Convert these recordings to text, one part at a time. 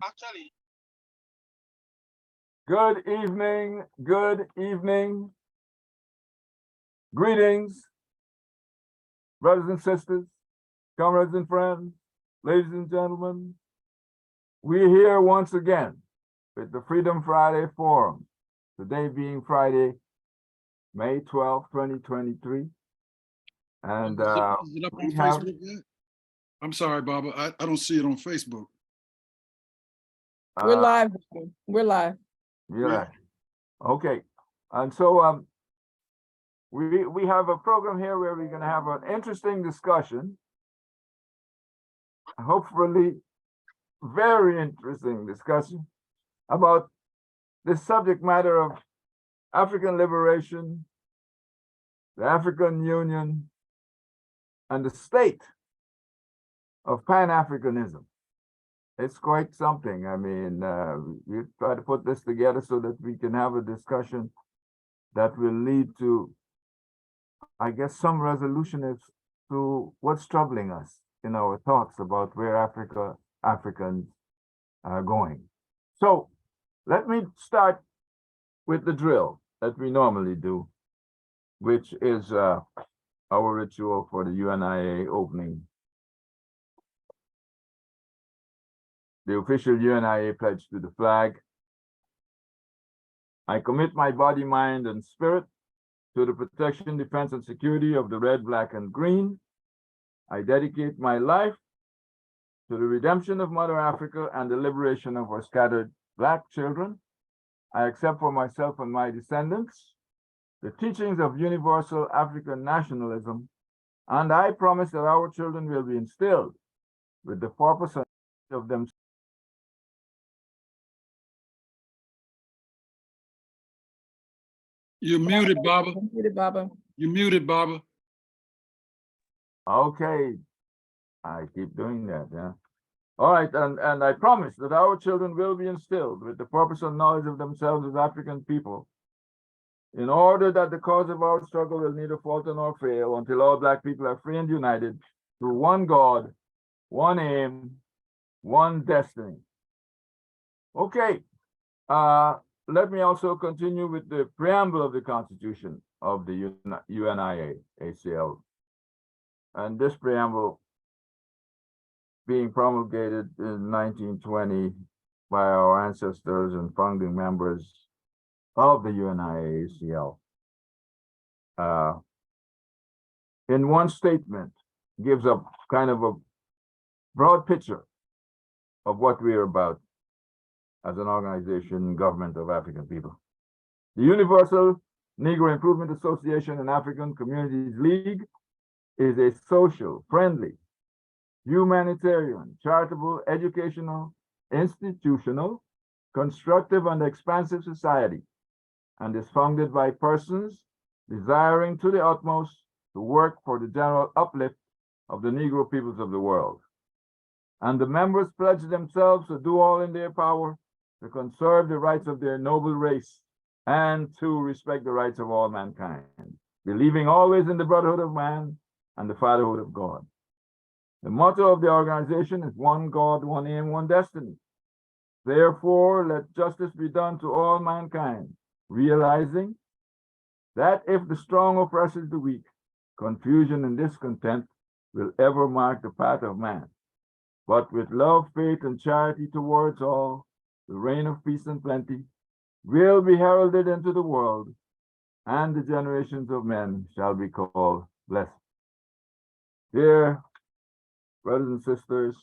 Actually, Good evening, good evening. Greetings, brothers and sisters, comrades and friends, ladies and gentlemen. We're here once again with the Freedom Friday Forum. Today being Friday, May 12th, 2023. And is it up on we have, Facebook yet? I'm sorry, Baba. I don't see it on Facebook. We're live. We're live. Yeah. Okay. And so we have a program here where we're going to have an interesting discussion. Hopefully, very interesting discussion about the subject matter of African liberation, the African Union, and the state of Pan-Africanism. It's quite something. I mean, we try to put this together so that we can have a discussion that will lead to, I guess, some resolution as to what's troubling us in our thoughts about where Africans are going. So let me start with the drill that we normally do, which is our ritual for the UNIA opening. The official UNIA pledge to the flag. I commit my body, mind, and spirit to the protection, defense, and security of the red, black, and green. I dedicate my life to the redemption of Mother Africa and the liberation of our scattered Black children. I accept for myself and my descendants the teachings of universal African nationalism, and I promise that our children will be instilled with the purpose of them. You're muted, Baba. You're muted, Baba. You're muted, Baba. Okay, I keep doing that, yeah. All right, and I promise that our children will be instilled with the purpose and knowledge of themselves as African people, in order that the cause of our struggle will neither falter nor fail until all Black people are free and united through one God, one aim, one destiny. Okay, let me also continue with the preamble of the Constitution of the UNIA-ACL. And this preamble being promulgated in 1920 by our ancestors and founding members of the UNIA-ACL. In one statement, gives a kind of a broad picture of what we are about as an organization, government of African people. The Universal Negro Improvement Association and African Communities League is a social, friendly, humanitarian, charitable, educational, institutional, constructive, and expansive society, and is founded by persons desiring to the utmost to work for the general uplift of the Negro peoples of the world. And the members pledge themselves to do all in their power to conserve the rights of their noble race and to respect the rights of all mankind, believing always in the brotherhood of man and the fatherhood of God. The motto of the organization is one God, one aim, one destiny. Therefore, let justice be done to all mankind, realizing that if the strong oppresses the weak, confusion and discontent will ever mark the path of man. But with love, faith, and charity towards all, the reign of peace and plenty will be heralded into the world, and the generations of men shall be called blessed. Dear brothers and sisters,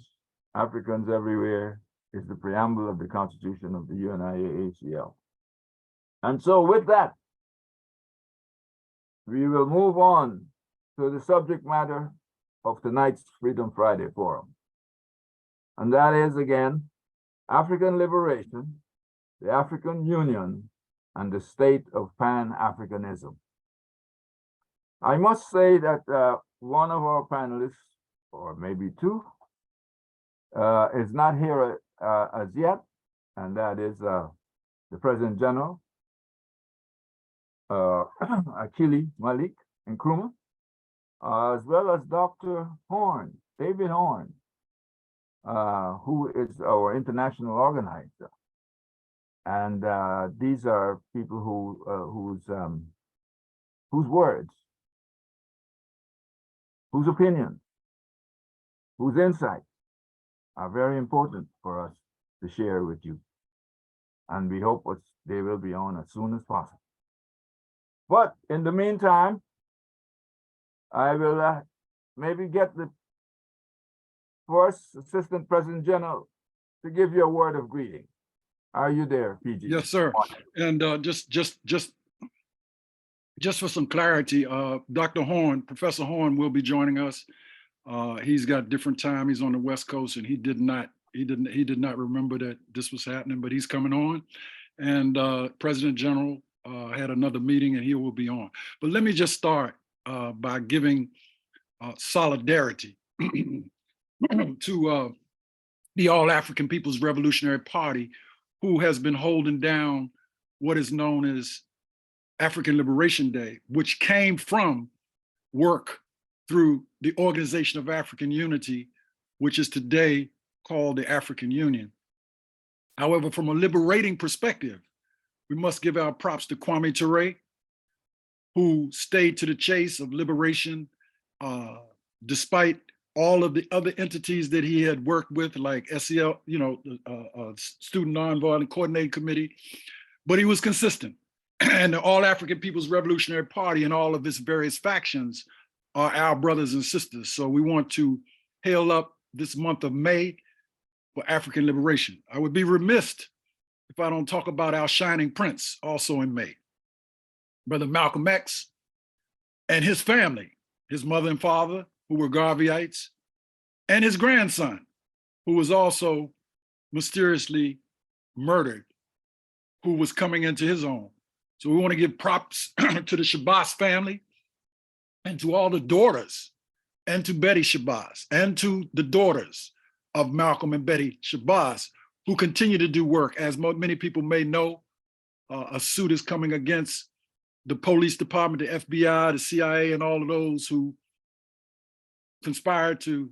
Africans everywhere, is the preamble of the Constitution of the UNIA-ACL. And so with that, we will move on to the subject matter of tonight's Freedom Friday Forum. And that is, again, African liberation, the African Union, and the state of Pan-Africanism. I must say that one of our panelists, or maybe two, is not here as yet, and that is the President General, Akili Malik Nkrumah, as well as Dr. Horn, David Horn, who is our international organizer. And these are people whose words, whose opinions, whose insights are very important for us to share with you. And we hope they will be on as soon as possible. But in the meantime, I will maybe get the first Assistant President General to give you a word of greeting. Are you there, PG? Yes, sir. And just for some clarity, Dr. Horn, Professor Horn will be joining us. He's got different time. He's on the West Coast, and he did not remember that this was happening, but he's coming on. And President General had another meeting, and he will be on. But let me just start by giving solidarity to the All African People's Revolutionary Party, who has been holding down what is known as African Liberation Day, which came from work through the Organization of African Unity, which is today called the African Union. However, from a liberating perspective, we must give our props to Kwame Ture, who stayed to the chase of liberation, despite all of the other entities that he had worked with, like SEL, Student Nonviolent Coordinating Committee, but he was consistent. And the All African People's Revolutionary Party and all of its various factions are our brothers and sisters. So we want to hail up this month of May for African liberation. I would be remiss if I don't talk about our shining prince also in May, Brother Malcolm X and his family, his mother and father, who were Garveyites, and his grandson, who was also mysteriously murdered, who was coming into his own. So we want to give props to the Shabazz family and to all the daughters, and to Betty Shabazz, and to the daughters of Malcolm and Betty Shabazz, who continue to do work. As many people may know, a suit is coming against the police department, the FBI, the CIA, and all of those who conspired to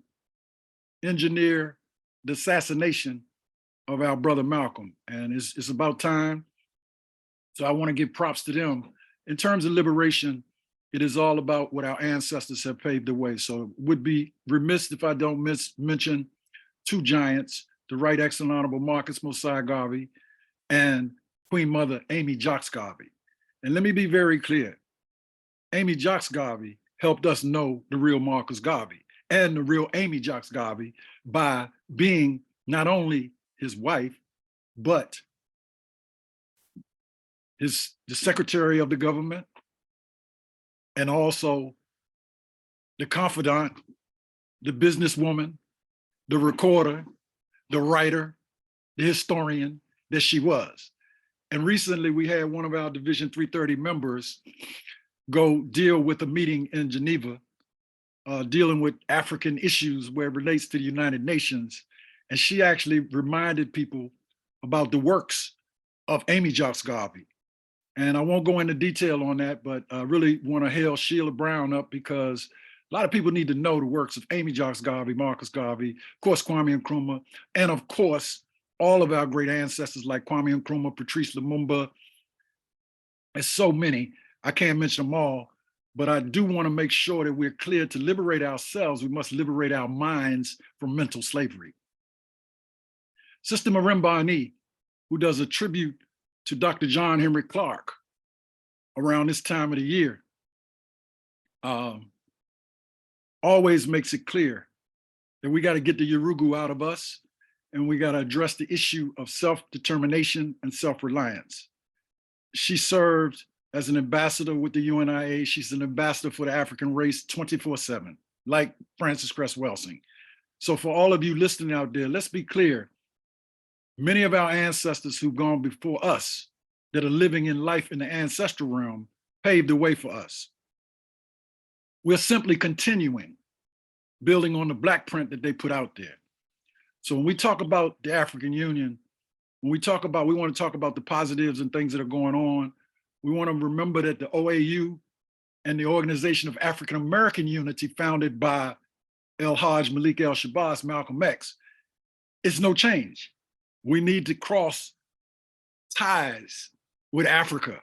engineer the assassination of our brother Malcolm. And it's about time. So I want to give props to them. In terms of liberation, it is all about what our ancestors have paved the way. So it would be remiss if I don't mention two giants, the Right Excellent Honorable Marcus Mosiah Garvey and Queen Mother Amy Jocks Garvey. And let me be very clear. Amy Jocks Garvey helped us know the real Marcus Garvey and the real Amy Jocks Garvey by being not only his wife, but the secretary of the government, and also the confidant, the businesswoman, the recorder, the writer, the historian that she was. And recently we had one of our Division 330 members go deal with a meeting in Geneva, dealing with African issues where it relates to the United Nations. And she actually reminded people about the works of Amy Jocks Garvey. And I won't go into detail on that, but I really want to hail Sheila Brown up, because a lot of people need to know the works of Amy Jocks Garvey, Marcus Garvey, of course, Kwame Nkrumah, and of course, all of our great ancestors like Kwame Nkrumah, Patrice Lumumba. There's so many, I can't mention them all, but I do want to make sure that we're clear to liberate ourselves. We must liberate our minds from mental slavery. Sister Marimba Ani, who does a tribute to Dr. John Henry Clark around this time of the year, always makes it clear that we got to get the Yurugu out of us, and we got to address the issue of self-determination and self-reliance. She served as an ambassador with the UNIA. She's an ambassador for the African race 24/7, like Frances Cress Welsing. So for all of you listening out there, let's be clear. Many of our ancestors who've gone before us that are living in life in the ancestral realm paved the way for us. We're simply continuing building on the black print that they put out there. So when we talk about the African Union, when we want to talk about the positives and things that are going on, we want to remember that the OAU and the Organization of African American Unity, founded by El Hajj Malik El Shabazz, Malcolm X, it's no change. We need to cross ties with Africa.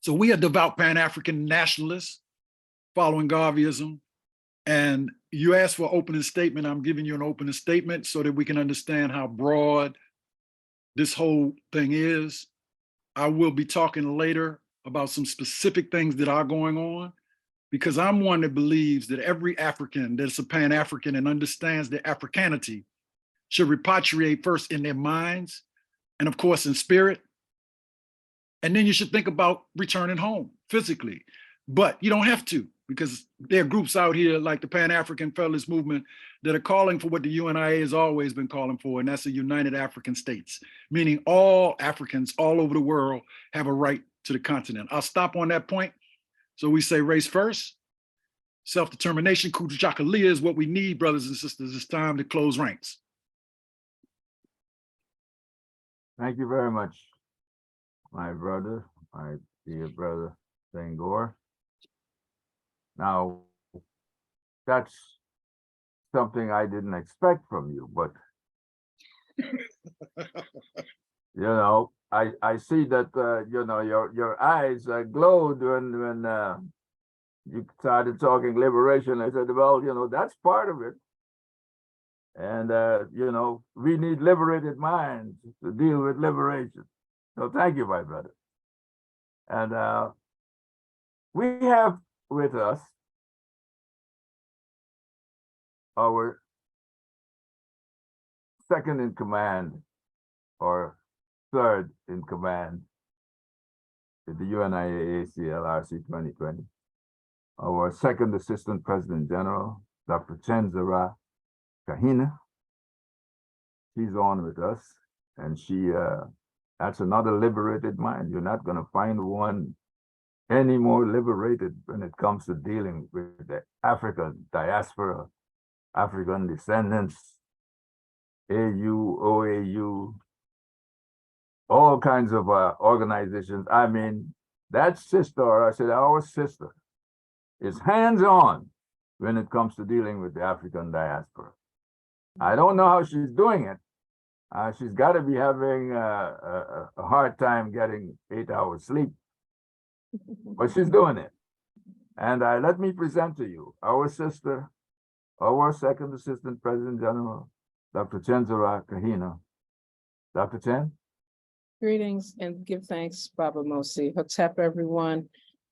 So we are devout Pan-African nationalists following Garveyism. And you asked for an opening statement. I'm giving you an opening statement so that we can understand how broad this whole thing is. I will be talking later about some specific things that are going on, because I'm one that believes that every African that's a Pan-African and understands their Africanity should repatriate first in their minds and of course in spirit. And then you should think about returning home physically. But you don't have to, because there are groups out here like the Pan-African Federalist Movement that are calling for what the UNIA has always been calling for, and that's a United African States, meaning all Africans all over the world have a right to the continent. I'll stop on that point. So we say race first, self-determination, Kutujakulia is what we need, brothers and sisters. It's time to close ranks. Thank you very much, my brother, my dear brother Senghor. Now, that's something I didn't expect from you, but you know, I see that you know, your eyes glowed when you started talking liberation. I said, well, you know, that's part of it. And you know, we need liberated minds to deal with liberation. So thank you, my brother. And we have with us our second in command or third in command to the UNIA-ALC 2020, our second Assistant President General, Dr. Chenzara Kahina. She's on with us, and that's another liberated mind. You're not going to find one any more liberated when it comes to dealing with the African diaspora, African descendants, AU, OAU, all kinds of organizations. I mean, that sister, or I said our sister, is hands-on when it comes to dealing with the African diaspora. I don't know how she's doing it. She's got to be having a hard time getting 8 hours sleep, but she's doing it. And let me present to you our sister, our second Assistant President General, Dr. Chenzara Kahina. Dr. Chen? Greetings and give thanks, Baba Mosi. Hotep, everyone.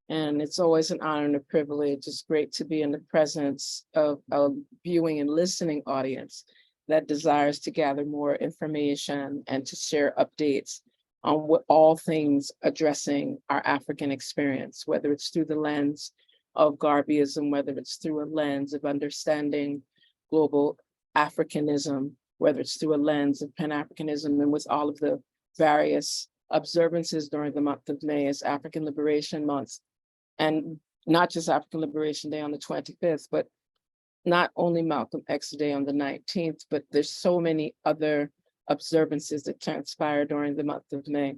And it's always an honor and a privilege. It's great to be in the presence of a viewing and listening audience that desires to gather more information and to share updates on what all things addressing our African experience, whether it's through the lens of Garveyism, whether it's through a lens of understanding global Africanism, whether it's through a lens of Pan-Africanism, and with all of the various observances during the month of May as African Liberation Month, and not just African Liberation Day on the 25th, but not only Malcolm X Day on the 19th, but there's so many other observances that transpire during the month of May.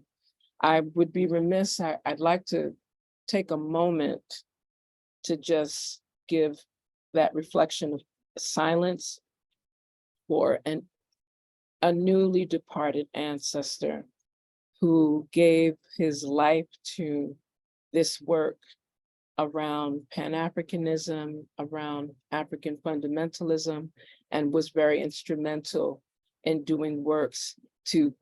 I would be remiss, I'd like to take a moment to just give that reflection of silence for a newly departed ancestor who gave his life to this work around Pan-Africanism, around African fundamentalism, and was very instrumental in doing works to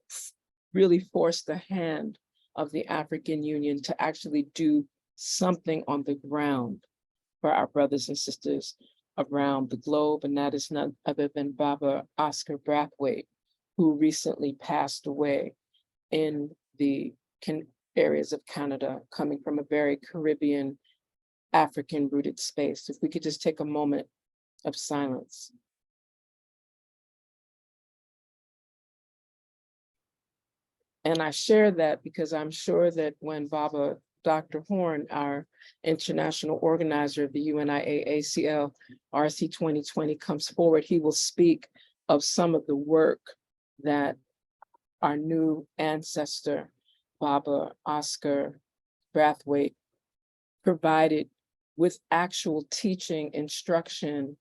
really force the hand of the African Union to actually do something on the ground for our brothers and sisters around the globe. And that is none other than Baba Oscar Brathwaite, who recently passed away in the areas of Canada, coming from a very Caribbean, African-rooted space. If we could just take a moment of silence. And I share that because I'm sure that when Dr. Horn, our international organizer of the UNIA-ALC RC 2020 comes forward, he will speak of some of the work that our new ancestor, Baba Oscar Brathwaite, provided with actual teaching, instruction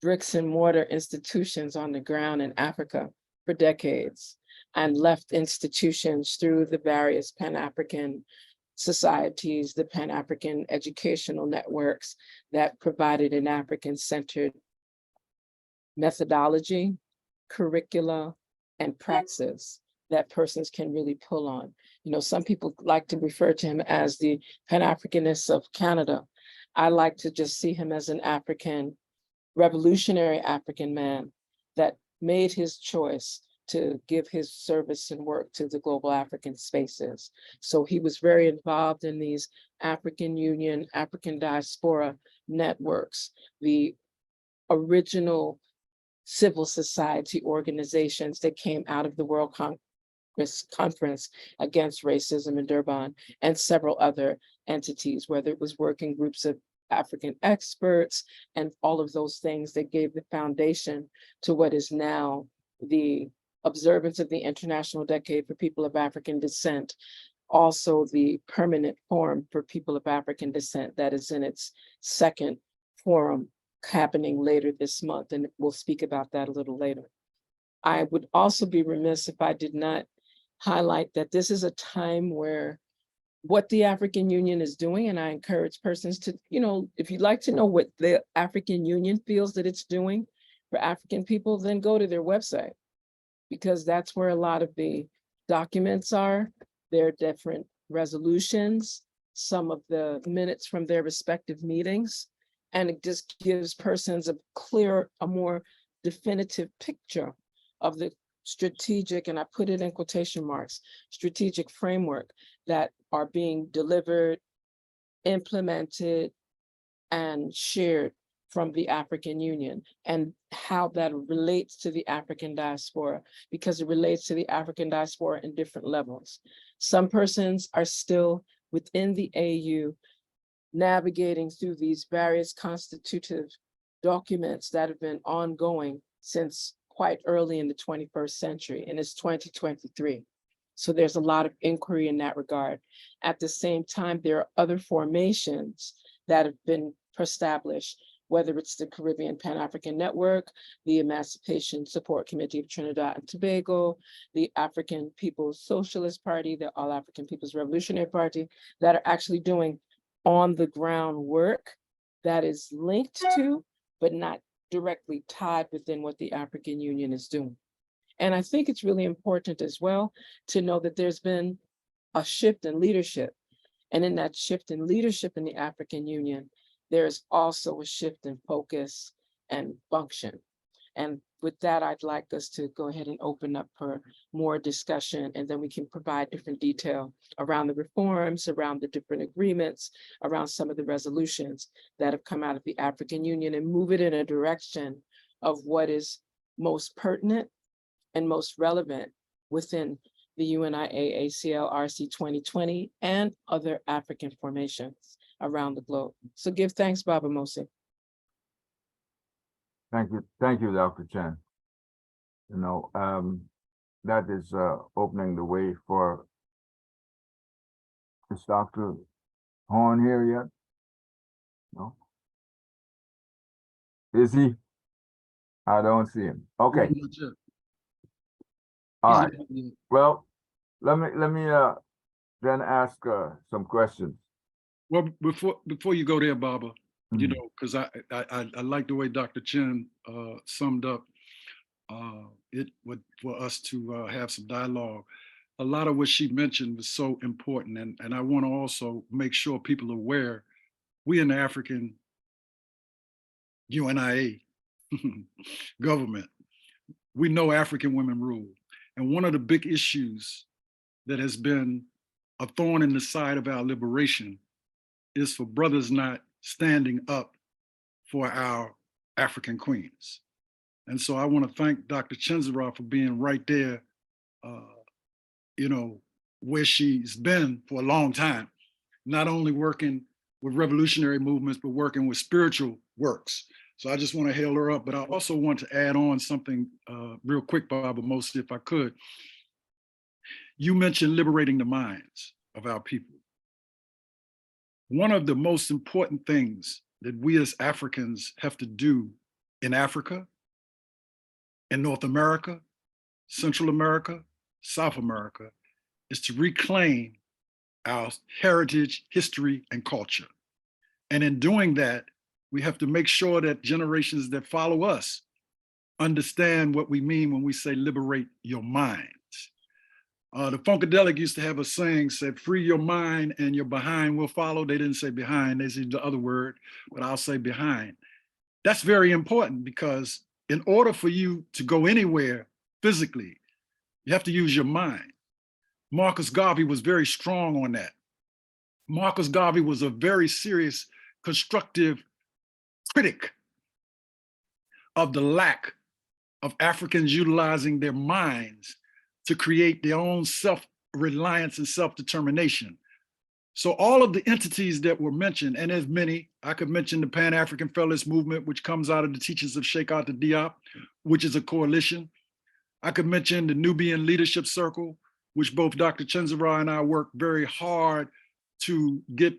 bricks and mortar institutions on the ground in Africa for decades and left institutions through the various Pan-African societies, the Pan-African educational networks that provided an African-centered methodology, curricula, and praxis that persons can really pull on. You know, some people like to refer to him as the Pan-Africanist of Canada. I like to just see him as an African, revolutionary African man that made his choice to give his service and work to the global African spaces. So he was very involved in these African Union, African diaspora networks, the original civil society organizations that came out of the World Conference Against Racism in Durban, and several other entities, whether it was working groups of African experts and all of those things that gave the foundation to what is now the observance of the International Decade for People of African Descent, also the Permanent Forum for People of African Descent that is in its second forum happening later this month, and we'll speak about that a little later. I would also be remiss if I did not highlight that this is a time where what the African Union is doing, and I encourage persons to, you know, if you'd like to know what the African Union feels that it's doing for African people, then go to their website, because that's where a lot of the documents are, their different resolutions, some of the minutes from their respective meetings, and it just gives persons a clear, a more definitive picture of the strategic, and I put it in quotation marks, strategic framework that are being delivered, implemented, and shared from the African Union, and how that relates to the African diaspora, because it relates to the African diaspora in different levels. Some persons are still within the AU navigating through these various constitutive documents that have been ongoing since quite early in the 21st century, and it's 2023. So there's a lot of inquiry in that regard. At the same time, there are other formations that have been established, whether it's the Caribbean Pan-African Network, the Emancipation Support Committee of Trinidad and Tobago, the African People's Socialist Party, the All African People's Revolutionary Party, that are actually doing on the ground work that is linked to, but not directly tied within what the African Union is doing. And I think it's really important as well to know that there's been a shift in leadership. And in that shift in leadership in the African Union, there's also a shift in focus and function. And with that, I'd like us to go ahead and open up for more discussion, and then we can provide different detail around the reforms, around the different agreements, around some of the resolutions that have come out of the African Union, and move it in a direction of what is most pertinent and most relevant within the UNIA-ALC 2020 and other African formations around the globe. So give thanks, Baba Mosi. Thank you, Dr. Chen. You know, that is opening the way for, is Dr. Horn here yet? No? Is he? I don't see him. Okay. All right. Well, let me then ask some questions. Well, before you go there, Baba, you know, because I like the way Dr. Chen summed up it for us to have some dialogue. A lot of what she mentioned was so important, and I want to also make sure people are aware, we in the African UNIA government, we know African women rule. And one of the big issues that has been a thorn in the side of our liberation is for brothers not standing up for our African queens. And so I want to thank Dr. Chenzara for being right there, you know, where she's been for a long time, not only working with revolutionary movements, but working with spiritual works. So I just want to hail her up, but I also want to add on something real quick, Baba Mosi, if I could. You mentioned liberating the minds of our people. One of the most important things that we as Africans have to do in Africa, in North America, Central America, South America, is to reclaim our heritage, history, and culture. And in doing that, we have to make sure that generations that follow us understand what we mean when we say liberate your minds. The Funkadelic used to have a saying, said, free your mind and your behind will follow. They didn't say behind, they said the other word, but I'll say behind. That's very important because in order for you to go anywhere physically, you have to use your mind. Marcus Garvey was very strong on that. Marcus Garvey was a very serious, constructive critic of the lack of Africans utilizing their minds to create their own self-reliance and self-determination. So all of the entities that were mentioned, and there's many, I could mention the Pan-African Federalist Movement, which comes out of the teachings of Sheikh Anta Diop, which is a coalition. I could mention the Nubian Leadership Circle, which both Dr. Chenzara and I work very hard to get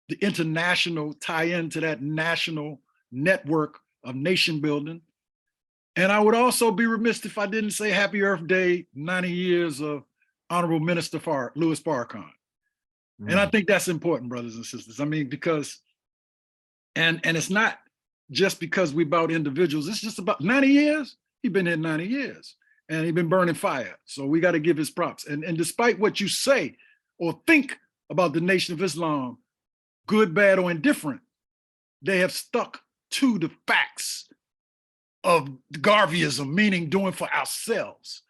the international tie-in to that national network of nation building. And I would also be remiss if I didn't say Happy Earth Day, 90 years of Honorable Minister Louis Farrakhan. And I think that's important, brothers and sisters. I mean, because, and it's not just because we about individuals, it's just about 90 years. He's been here 90 years and he's been burning fire. So we got to give his props. And despite what you say or think about the Nation of Islam, good, bad, or indifferent, they have stuck to the facts of Garveyism, meaning doing for ourselves.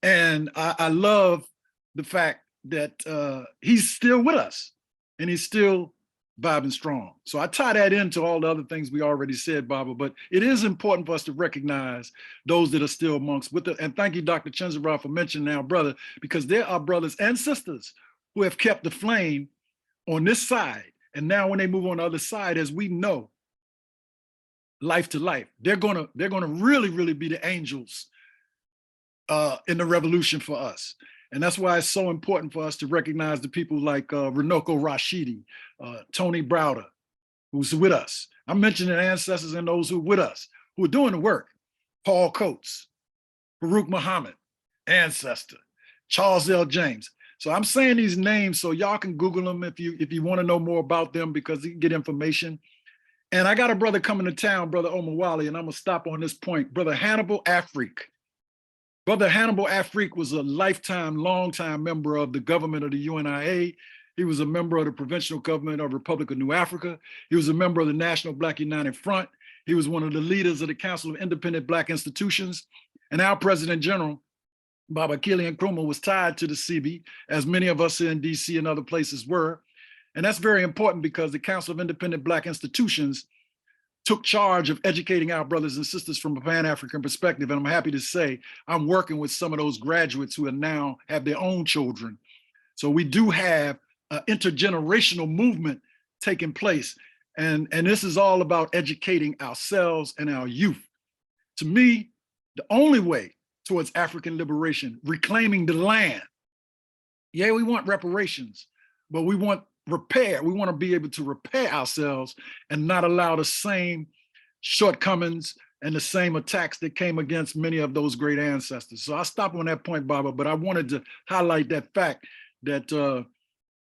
And I love the fact that he's still with us and he's still vibing strong. So I tie that into all the other things we already said, Baba, but it is important for us to recognize those that are still amongst with it. And thank you, Dr. Chenzara, for mentioning our brother, because there are brothers and sisters who have kept the flame on this side. And now when they move on the other side, as we know, life to life, they're gonna really, really be the angels in the revolution for us. And that's why it's so important for us to recognize the people like Runoko Rashidi, Tony Browder, who's with us. I'm mentioning ancestors and those who are with us, who are doing the work. Paul Coates, Baruch Muhammad, ancestor, Charles L. James. So I'm saying these names so y'all can Google them if you want to know more about them, because you can get information. And I got a brother coming to town, Brother Omawali, and I'm gonna stop on this point. Brother Hannibal Afrique. Brother Hannibal Afrique was a long-time member of the government of the UNIA. He was a member of the provincial government of Republic of New Africa. He was a member of the National Black United Front. He was one of the leaders of the Council of Independent Black Institutions. And our President General, Baba Kilian Nkrumah, was tied to the CB, as many of us in DC and other places were. And that's very important because the Council of Independent Black Institutions took charge of educating our brothers and sisters from a Pan-African perspective. And I'm happy to say I'm working with some of those graduates who are now have their own children. So we do have an intergenerational movement taking place. And this is all about educating ourselves and our youth. To me, the only way towards African liberation, reclaiming the land. Yeah, we want reparations, but we want repair. We want to be able to repair ourselves and not allow the same shortcomings and the same attacks that came against many of those great ancestors. So I'll stop on that point, Baba, but I wanted to highlight that fact that,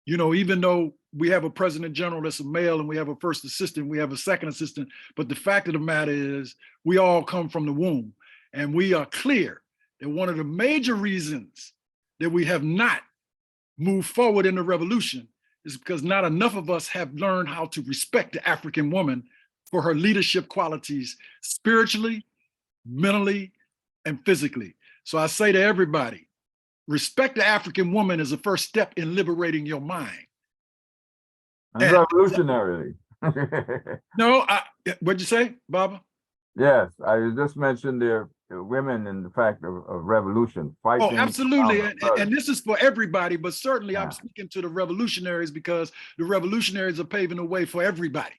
you know, even though we have a president general that's a male and we have a first assistant, we have a second assistant, but the fact of the matter is we all come from the womb, and we are clear that one of the major reasons that we have not moved forward in the revolution is because not enough of us have learned how to respect the African woman for her leadership qualities, spiritually, mentally, and physically. So I say to everybody, respect the African woman is the first step in liberating your mind. And revolutionarily. No, what'd you say, Baba? Yes, I just mentioned there women in the fact of revolution, fighting. Oh, absolutely. And this is for everybody, but certainly I'm speaking to the revolutionaries because the revolutionaries are paving the way for everybody.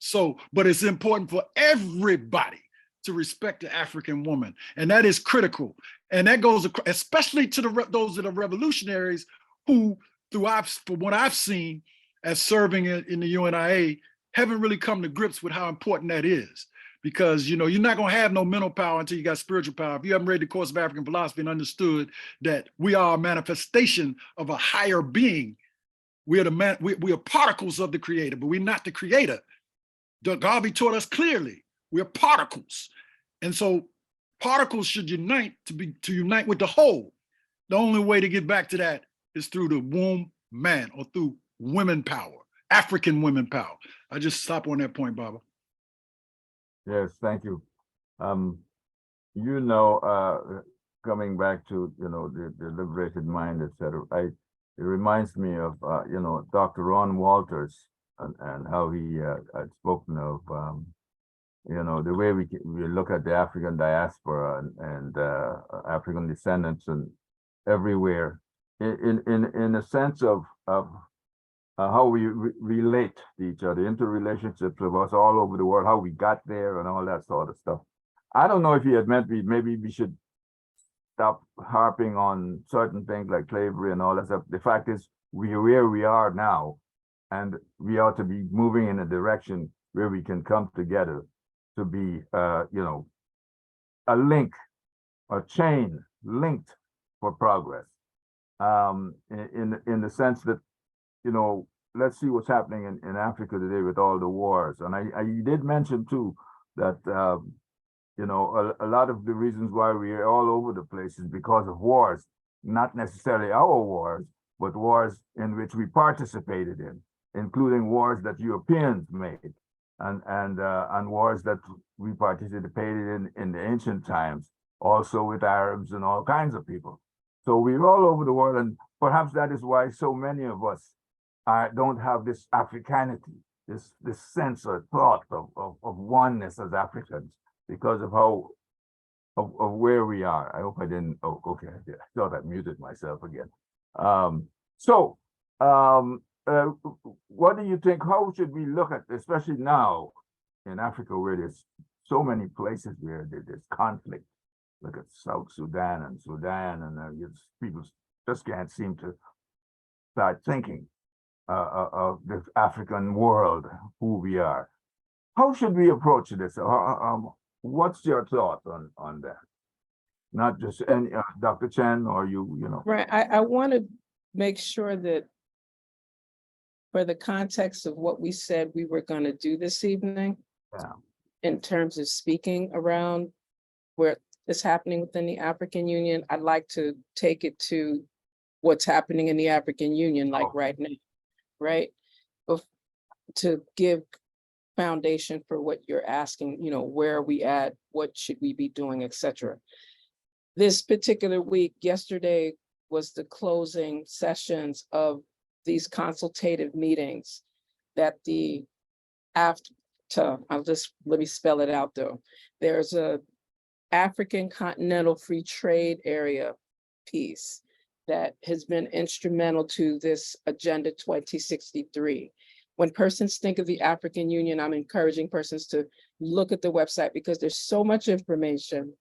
So, but it's important for everybody to respect the African woman. And that is critical. And that goes especially to those that are revolutionaries who, from what I've seen as serving in the UNIA, haven't really come to grips with how important that is. because you're not going to have no mental power until you got spiritual power. If you haven't read the course of African philosophy and understood that we are a manifestation of a higher being, we are particles of the creator, but we're not the creator. Garvey taught us clearly, we're particles. And so particles should unite to unite with the whole. The only way to get back to that is through the womb man, or through women power, African women power. I just stop on that point, Baba. Yes, thank you. Coming back to, the liberated mind, etc. It reminds me of, Dr. Ron Walters and how he had spoken of, the way we look at the African diaspora and African descendants and everywhere in a sense of how we relate to each other, interrelationships of us all over the world, how we got there and all that sort of stuff. I don't know if he had meant maybe we should stop harping on certain things like slavery and all that stuff. The fact is, we're where we are now, and we ought to be moving in a direction where we can come together to be, a link, a chain linked for progress. In the sense that, let's see what's happening in Africa today with all the wars. And I did mention too that a lot of the reasons why we are all over the place is because of wars, not necessarily our wars, but wars in which we participated in, including wars that Europeans made, and wars that we participated in the ancient times, also with Arabs and all kinds of people. So we're all over the world, and perhaps that is why so many of us don't have this Africanity, this sense or thought of oneness as Africans, because of where we are. I hope I didn't. Oh, okay. I thought I muted myself again. What do you think? How should we look at, especially now in Africa, where there's so many places where there's conflict? Look at South Sudan, and people just can't seem to start thinking of the African world, who we are. How should we approach this? What's your thought on that? Not just any Dr. Chen or you. Right. I want to make sure that for the context of what we said we were going to do this evening, in terms of speaking around where it's happening within the African Union, I'd like to take it to what's happening in the African Union, right now, right? To give foundation for what you're asking, where are we at, what should we be doing, etc. This particular week, yesterday was the closing sessions of these consultative meetings that let me spell it out though. There's a African Continental Free Trade Area piece that has been instrumental to this Agenda 2063. When persons think of the African Union, I'm encouraging persons to look at the website because there's so much information.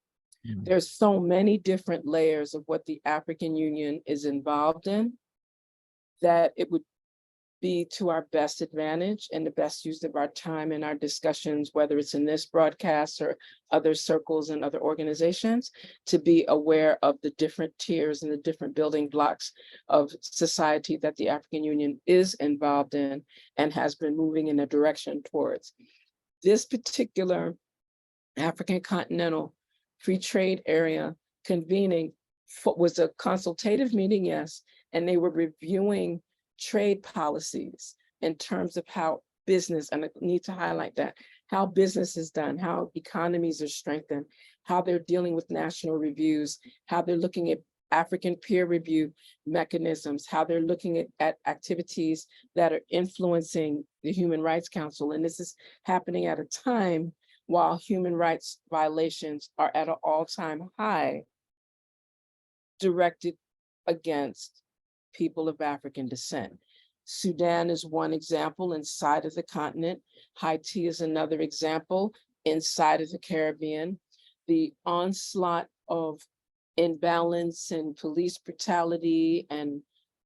There's so many different layers of what the African Union is involved in that it would be to our best advantage and the best use of our time in our discussions, whether it's in this broadcast or other circles and other organizations, to be aware of the different tiers and the different building blocks of society that the African Union is involved in and has been moving in a direction towards. This particular African Continental Free Trade Area convening was a consultative meeting, yes, and they were reviewing trade policies in terms of how business, and I need to highlight that, how business is done, how economies are strengthened, how they're dealing with national reviews, how they're looking at African peer review mechanisms, how they're looking at activities that are influencing the Human Rights Council. And this is happening at a time while human rights violations are at an all-time high directed against people of African descent. Sudan is one example inside of the continent. Haiti is another example inside of the Caribbean. The onslaught of imbalance and police brutality and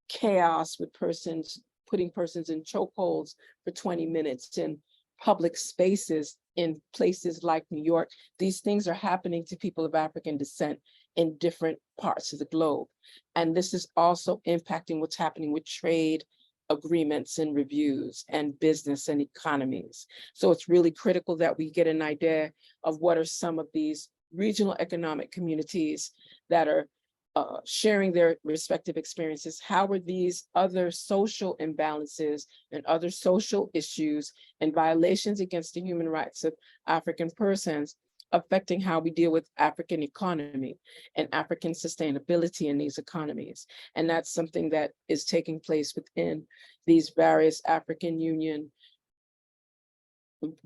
chaos with putting persons in chokeholds for 20 minutes in public spaces in places like New York. These things are happening to people of African descent in different parts of the globe. And this is also impacting what's happening with trade agreements and reviews and business and economies. So it's really critical that we get an idea of what are some of these regional economic communities that are sharing their respective experiences. How are these other social imbalances and other social issues and violations against the human rights of African persons affecting how we deal with African economy and African sustainability in these economies? And that's something that is taking place within these various African Union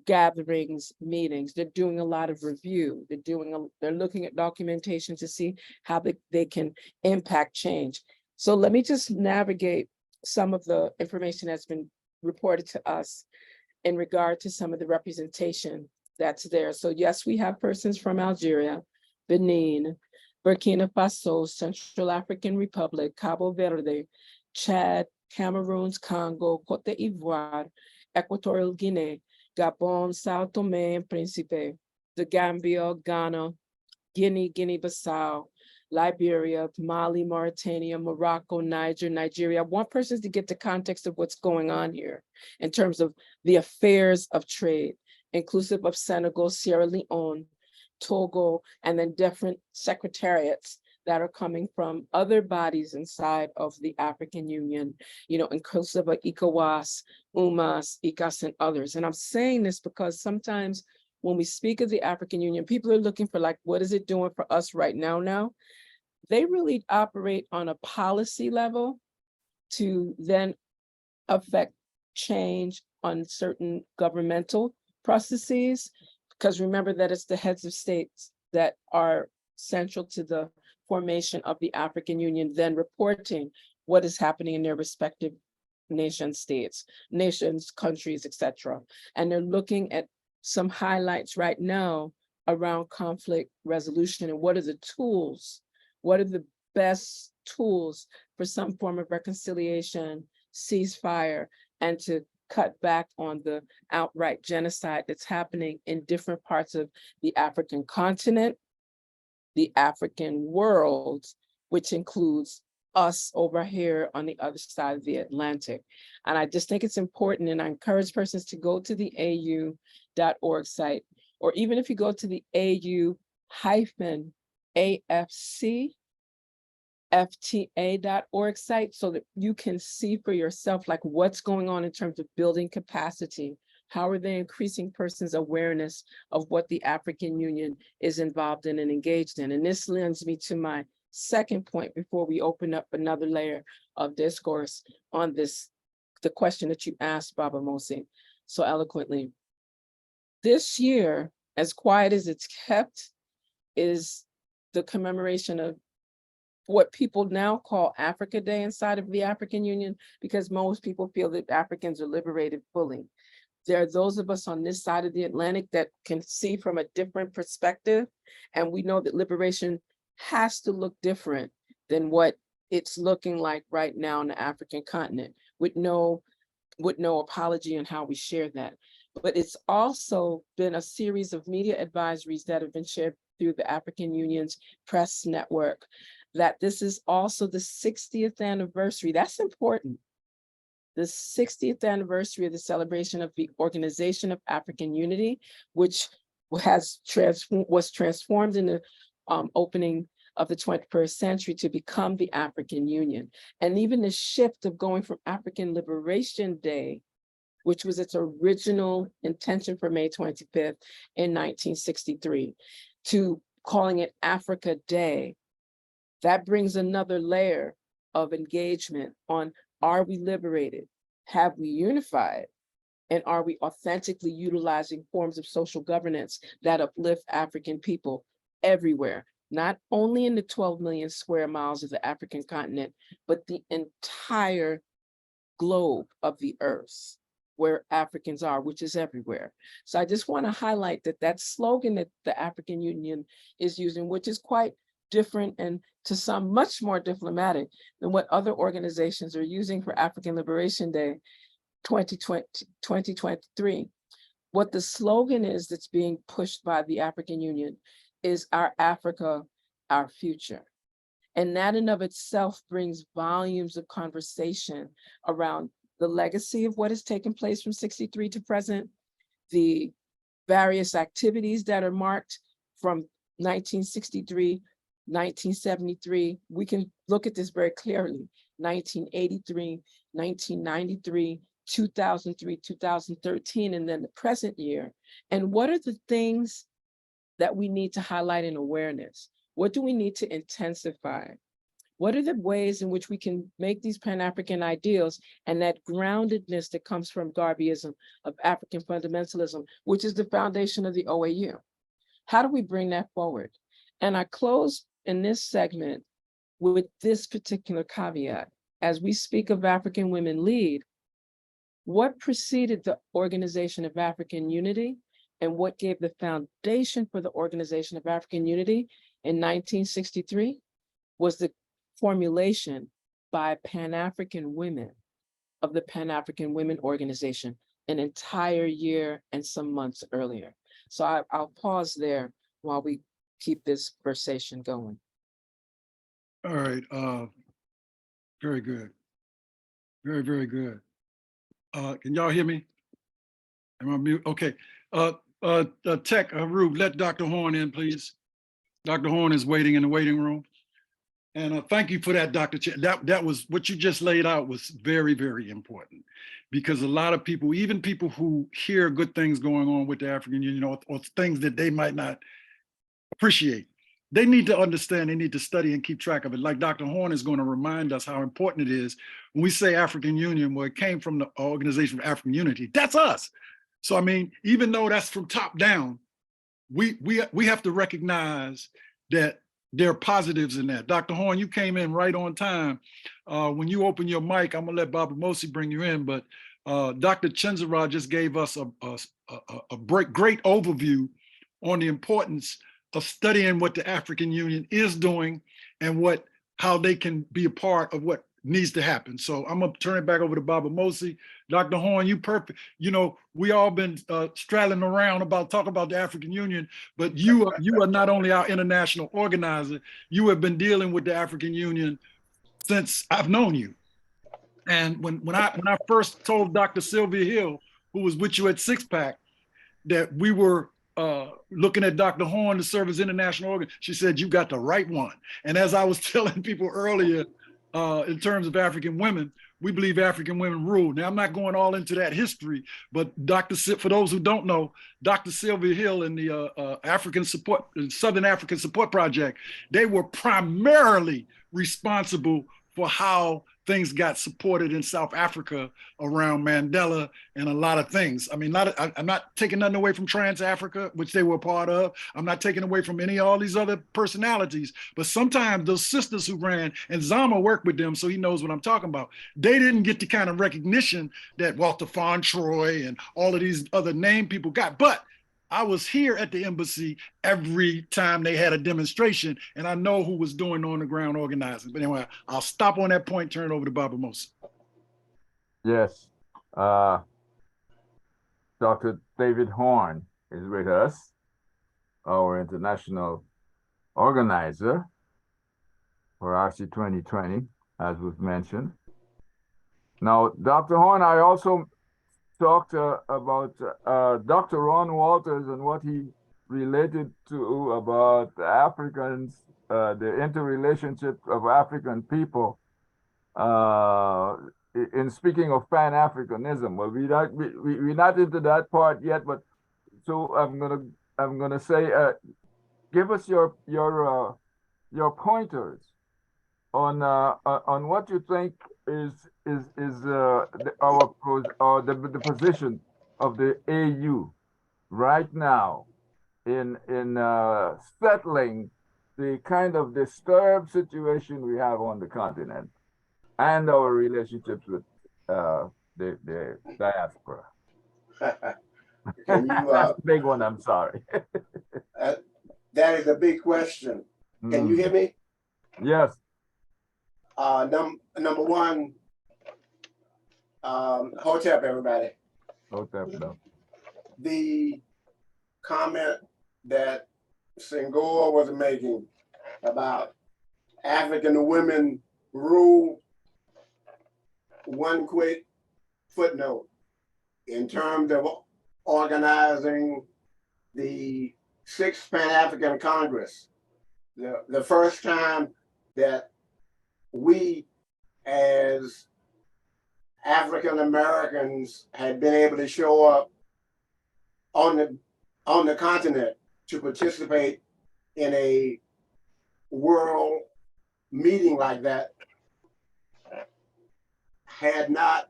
gatherings, meetings. They're doing a lot of review. They're looking at documentation to see how they can impact change. So let me just navigate some of the information that's been reported to us in regard to some of the representation that's there. So yes, we have persons from Algeria, Benin, Burkina Faso, Central African Republic, Cabo Verde, Chad, Cameroon, Congo, Cote d'Ivoire, Equatorial Guinea, Gabon, Sao Tome and Principe, the Gambia, Ghana, Guinea, Guinea-Bissau, Liberia, Mali, Mauritania, Morocco, Niger, Nigeria. I want persons to get the context of what's going on here in terms of the affairs of trade, inclusive of Senegal, Sierra Leone, Togo, and then different secretariats that are coming from other bodies inside of the African Union, inclusive of ECOWAS, UMAS, ECAS, and others. And I'm saying this because sometimes when we speak of the African Union, people are looking for what is it doing for us right now? They really operate on a policy level to then affect change on certain governmental processes, because remember that it's the heads of states that are central to the formation of the African Union, then reporting what is happening in their respective nation states, nations, countries, etc. And they're looking at some highlights right now around conflict resolution and what are the tools, what are the best tools for some form of reconciliation, ceasefire, and to cut back on the outright genocide that's happening in different parts of the African continent, the African world, which includes us over here on the other side of the Atlantic. And I just think it's important, and I encourage persons to go to the AU.org site, or even if you go to the AU-AFC-FTA.org site, so that you can see for yourself what's going on in terms of building capacity. How are they increasing persons' awareness of what the African Union is involved in and engaged in? And this lends me to my second point before we open up another layer of discourse on this, the question that you asked, Baba Mosi, so eloquently. This year, as quiet as it's kept, is the commemoration of what people now call Africa Day inside of the African Union, because most people feel that Africans are liberated fully. There are those of us on this side of the Atlantic that can see from a different perspective, and we know that liberation has to look different than what it's looking like right now on the African continent, with no apology on how we share that. But it's also been a series of media advisories that have been shared through the African Union's press network, that this is also the 60th anniversary. That's important. The 60th anniversary of the celebration of the Organization of African Unity, which was transformed in the opening of the 21st century to become the African Union. And even the shift of going from African Liberation Day, which was its original intention for May 25th in 1963, to calling it Africa Day, that brings another layer of engagement on, are we liberated? Have we unified? And are we authentically utilizing forms of social governance that uplift African people everywhere, not only in the 12 million square miles of the African continent, but the entire globe of the earth where Africans are, which is everywhere. So I just want to highlight that slogan that the African Union is using, which is quite different and to some much more diplomatic than what other organizations are using for African Liberation Day 2023. what the slogan is that's being pushed by the African Union is our Africa, our future. And that in of itself brings volumes of conversation around the legacy of what has taken place from 63 to present, the various activities that are marked from 1963, 1973. We can look at this very clearly. 1983, 1993, 2003, 2013, and then the present year. And what are the things that we need to highlight in awareness? What do we need to intensify? What are the ways in which we can make these Pan-African ideals and that groundedness that comes from Garveyism, of African fundamentalism, which is the foundation of the OAU? How do we bring that forward? And I close in this segment with this particular caveat. As we speak of African Women Lead, what preceded the Organization of African Unity and what gave the foundation for the Organization of African Unity in 1963 was the formulation by Pan-African women of the Pan-African Women Organization an entire year and some months earlier. So I'll pause there while we keep this conversation going. All right, very good. Very, very good. Can y'all hear me? Am I mute? Okay. Tech, Rube, let Dr. Horn in, please. Dr. Horn is waiting in the waiting room. And thank you for that, Dr. That was what you just laid out was very, very important, because a lot of people, even people who hear good things going on with the African Union or things that they might not appreciate, they need to understand, they need to study and keep track of it. Like Dr. Horn is going to remind us how important it is when we say African Union, well, it came from the Organization for African Unity. That's us. So, I mean, even though that's from top down, we have to recognize that there are positives in that. Dr. Horn, you came in right on time. When you open your mic, I'm gonna let Baba Mosi bring you in, but Dr. Chenzara just gave us a great overview on the importance of studying what the African Union is doing and how they can be a part of what needs to happen. So I'm gonna turn it back over to Baba Mosi. Dr. Horn, you perfect. You know, we all been straddling around about talking about the African Union, but you are not only our international organizer, you have been dealing with the African Union since I've known you. And when I first told Dr. Sylvia Hill, who was with you at Six Pack, that we were looking at Dr. Horn to serve as international organ, she said, you got the right one. And as I was telling people earlier, in terms of African women, we believe African women rule. Now, I'm not going all into that history, but for those who don't know, Dr. Sylvia Hill and the Southern African Support Project, they were primarily responsible for how things got supported in South Africa around Mandela and a lot of things. I mean, I'm not taking nothing away from Trans-Africa, which they were a part of. I'm not taking away from all these other personalities, but sometimes those sisters who ran, and Zama worked with them, so he knows what I'm talking about. They didn't get the kind of recognition that Walter Fauntroy and all of these other named people got, but I was here at the embassy every time they had a demonstration, and I know who was doing on the ground organizing. But anyway, I'll stop on that point, turn it over to Baba Mosi. Yes. Dr. David Horn is with us, our international organizer for RC 2020, as was mentioned. Now, Dr. Horn, I also talked about Dr. Ron Walters and what he related to about Africans, the interrelationship of African people in speaking of Pan-Africanism. Well, we're not into that part yet, but so I'm gonna say, give us your pointers on what you think is the position of the AU right now in settling the kind of disturbed situation we have on the continent and our relationships with the diaspora. Can you, That's a big one, I'm sorry. that is a big question. Can you hear me? Yes. Number one, Hotep, everybody. Hotep, no. the comment that Senghor was making about African women rule, one quick footnote in terms of organizing the Sixth Pan-African Congress, the first time that we as African Americans had been able to show up on the continent to participate in a world meeting like that, had not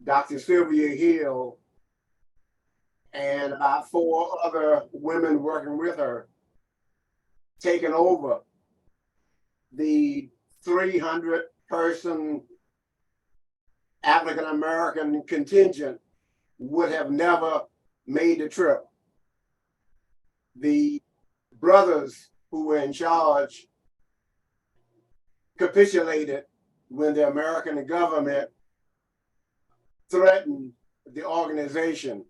Dr. Sylvia Hill and about 4 other women working with her taken over the 300-person African American contingent, would have never made the trip. The brothers who were in charge capitulated when the American government threatened the organization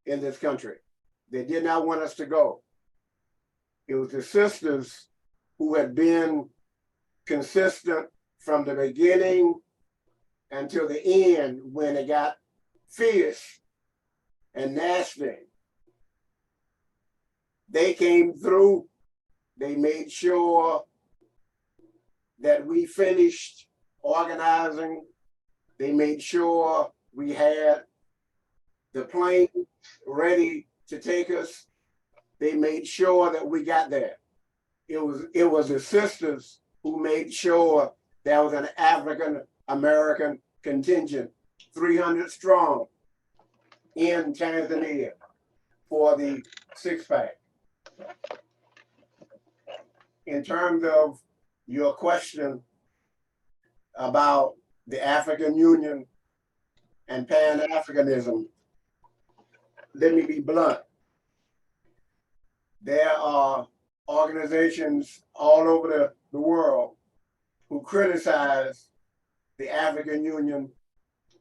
in this country. They did not want us to go. It was the sisters who had been consistent from the beginning until the end, when it got fierce and nasty. They came through. They made sure that we finished organizing. They made sure we had the plane ready to take us. They made sure that we got there. It was the sisters who made sure there was an African American contingent, 300 strong, in Tanzania for the six-pack. In terms of your question about the African Union and Pan-Africanism, let me be blunt. There are organizations all over the world who criticize the African Union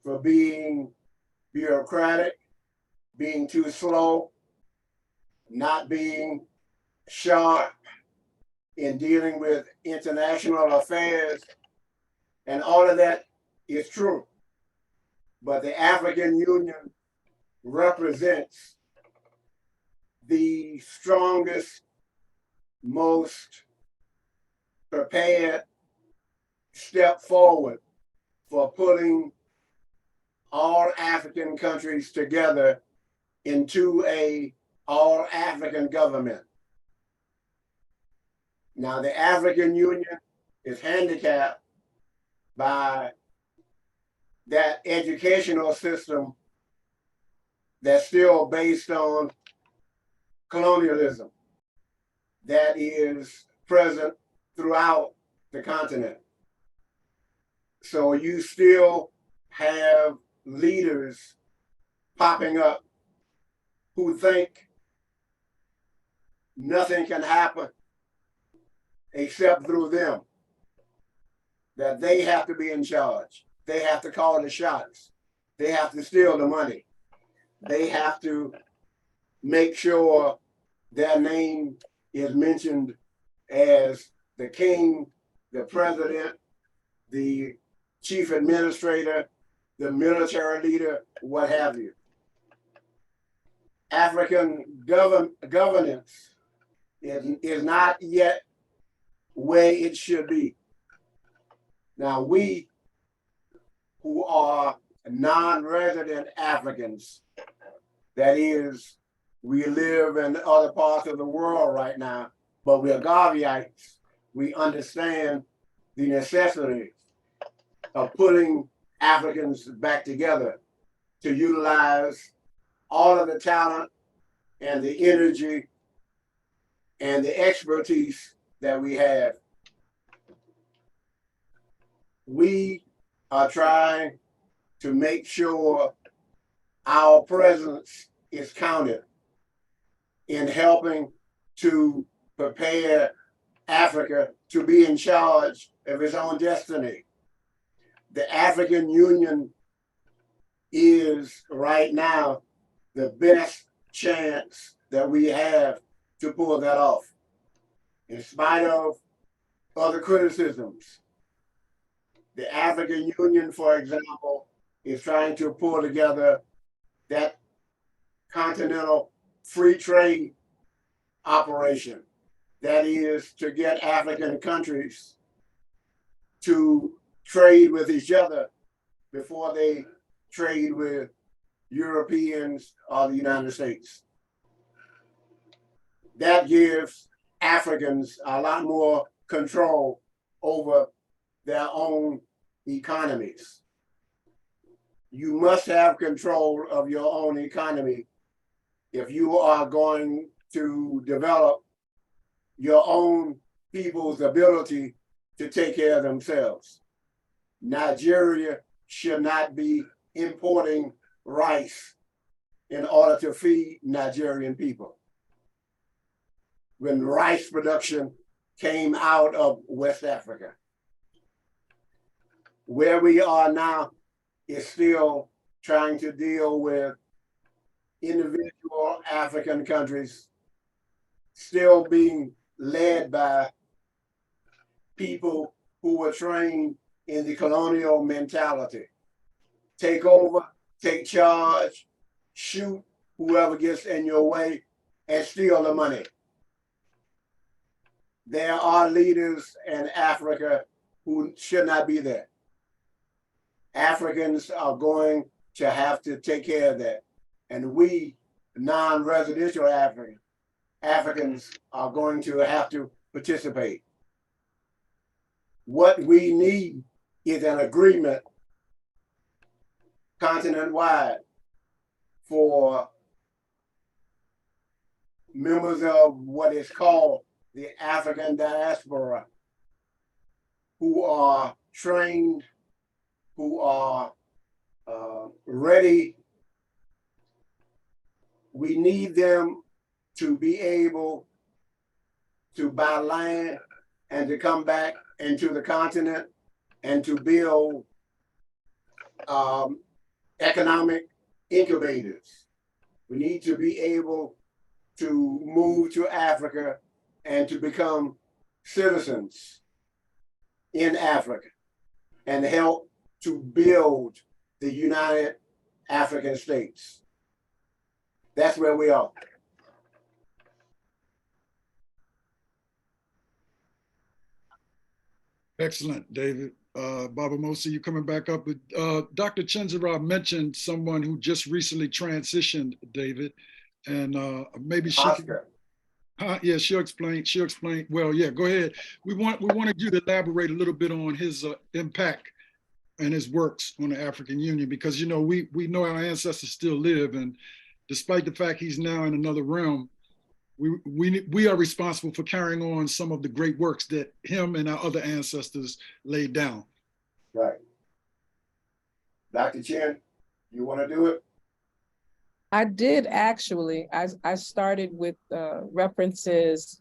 for being bureaucratic, being too slow, not being sharp in dealing with international affairs, and all of that is true. But the African Union represents the strongest, most prepared step forward for putting all African countries together into a all African government. Now, the African Union is handicapped by that educational system that's still based on colonialism that is present throughout the continent. So you still have leaders popping up who think nothing can happen except through them, that they have to be in charge. They have to call the shots. They have to steal the money. They have to make sure their name is mentioned as the king, the president, the chief administrator, the military leader, what have you. African governance is not yet where it should be. Now, we who are non-resident Africans, that is, we live in other parts of the world right now, but we're Garveyites. We understand the necessity of putting Africans back together to utilize all of the talent and the energy and the expertise that we have. We are trying to make sure our presence is counted in helping to prepare Africa to be in charge of its own destiny. The African Union is right now the best chance that we have to pull that off. In spite of other criticisms, the African Union, for example, is trying to pull together that continental free trade operation. That is to get African countries to trade with each other before they trade with Europeans or the United States. That gives Africans a lot more control over their own economies. You must have control of your own economy if you are going to develop your own people's ability to take care of themselves. Nigeria should not be importing rice in order to feed Nigerian people. When rice production came out of West Africa. Where we are now is still trying to deal with individual African countries still being led by people who were trained in the colonial mentality. Take over, take charge, shoot whoever gets in your way, and steal the money. There are leaders in Africa who should not be there. Africans are going to have to take care of that. And we, non-residential Africans are going to have to participate. What we need is an agreement continent-wide for members of what is called the African diaspora, who are trained, who are ready. We need them to be able to buy land and to come back into the continent and to build economic incubators. We need to be able to move to Africa and to become citizens in Africa and help to build the United African States. That's where we are. Excellent, David. Baba Mosi, you coming back up. Dr. Chinzara mentioned someone who just recently transitioned, David, and maybe she Oscar. yeah, she'll explain. Well, yeah, go ahead. We wanted you to elaborate a little bit on his impact and his works on the African Union, because, you know, we know our ancestors still live, and despite the fact he's now in another realm, we are responsible for carrying on some of the great works that him and our other ancestors laid down. Right. Dr. Chin, you want to do it? I did actually. I started with references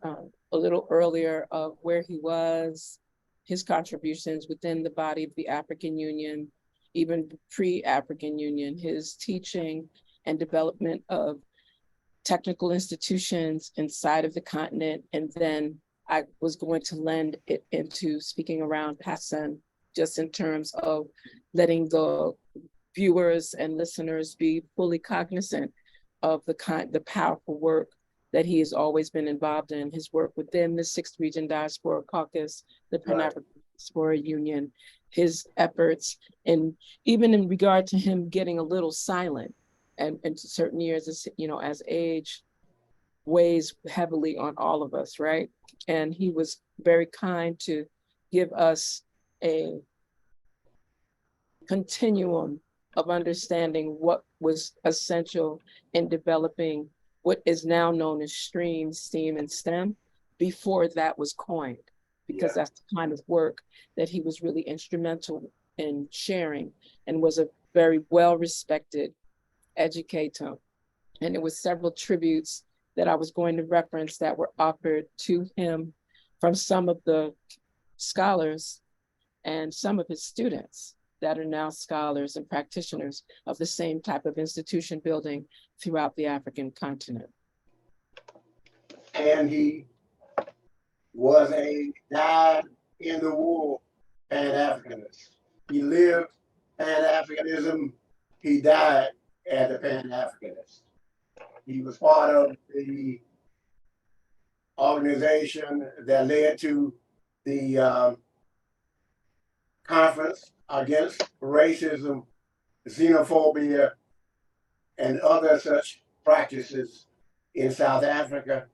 a little earlier of where he was, his contributions within the body of the African Union, even pre-African Union, his teaching and development of technical institutions inside of the continent. And then I was going to lend it into speaking around Hassan, just in terms of letting the viewers and listeners be fully cognizant of the powerful work that he has always been involved in, his work within the 6th Region Diaspora Caucus, the Pan-African Diaspora Union, his efforts, and even in regard to him getting a little silent, and to certain years, as you know, as age weighs heavily on all of us, right? And he was very kind to give us a continuum of understanding what was essential in developing what is now known as STREAM, STEAM, and STEM, before that was coined, because that's the kind of work that he was really instrumental in sharing, and was a very well-respected educator. And there was several tributes that I was going to reference that were offered to him from some of the scholars and some of his students. that are now scholars and practitioners of the same type of institution building throughout the African continent. And he was a died in the war Pan-Africanist. He lived Pan-Africanism. He died as a Pan-Africanist. He was part of the organization that led to the conference against racism, xenophobia, and other such practices in South Africa.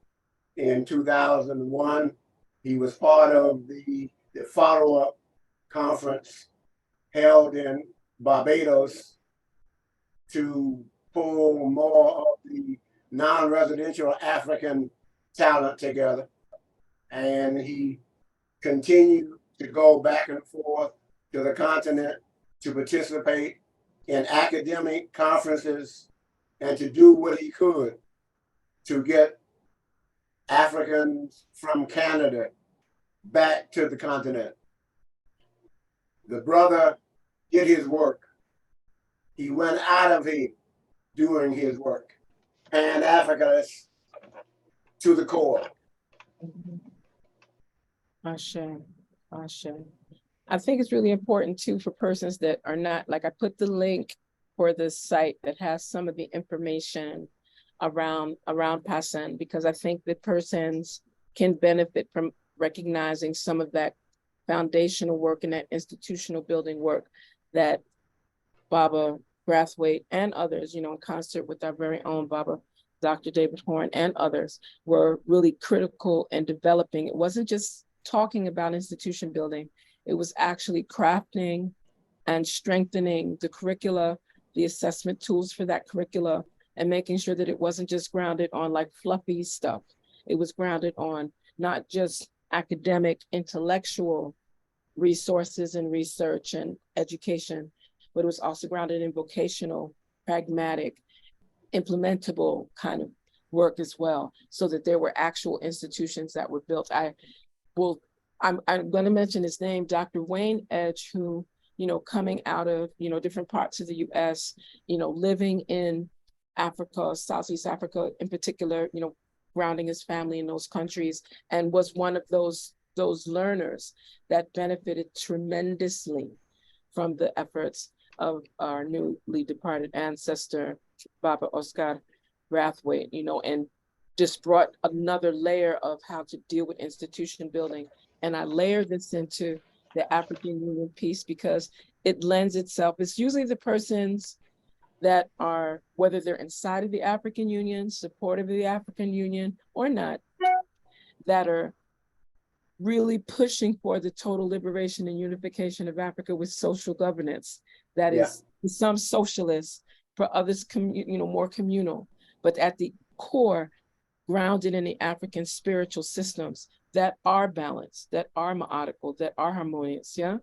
In 2001, he was part of the follow-up conference held in Barbados to pull more of the non-residential African talent together. And he continued to go back and forth to the continent to participate in academic conferences and to do what he could to get Africans from Canada back to the continent. The brother did his work. He went out of here doing his work. Pan-Africanist to the core. Ashe, Ashe. I think it's really important too for persons that are not, like I put the link for the site that has some of the information around Passen, because I think that persons can benefit from recognizing some of that foundational work and that institutional building work that Baba Brathwaite and others, you know, in concert with our very own Baba, Dr. David Horn and others, were really critical in developing. It wasn't just talking about institution building, it was actually crafting and strengthening the curricula, the assessment tools for that curricula, and making sure that it wasn't just grounded on like fluffy stuff. It was grounded on not just academic, intellectual resources and research and education, but it was also grounded in vocational, pragmatic, implementable kind of work as well, so that there were actual institutions that were built. I'm going to mention his name, Dr. Wayne Edge, who, you know, coming out of, you know, different parts of the US, you know, living in Africa, Southeast Africa in particular, you know, grounding his family in those countries, and was one of those learners that benefited tremendously from the efforts of our newly departed ancestor, Baba Oscar Brathwaite, you know, and just brought another layer of how to deal with institution building. And I layer this into the African Union piece because it lends itself, it's usually the persons that are, whether they're inside of the African Union, supportive of the African Union or not, that are really pushing for the total liberation and unification of Africa with social governance. That is, some socialists, for others, you know, more communal, but at the core, grounded in the African spiritual systems that are balanced, that are ma'atical, that are harmonious, yeah?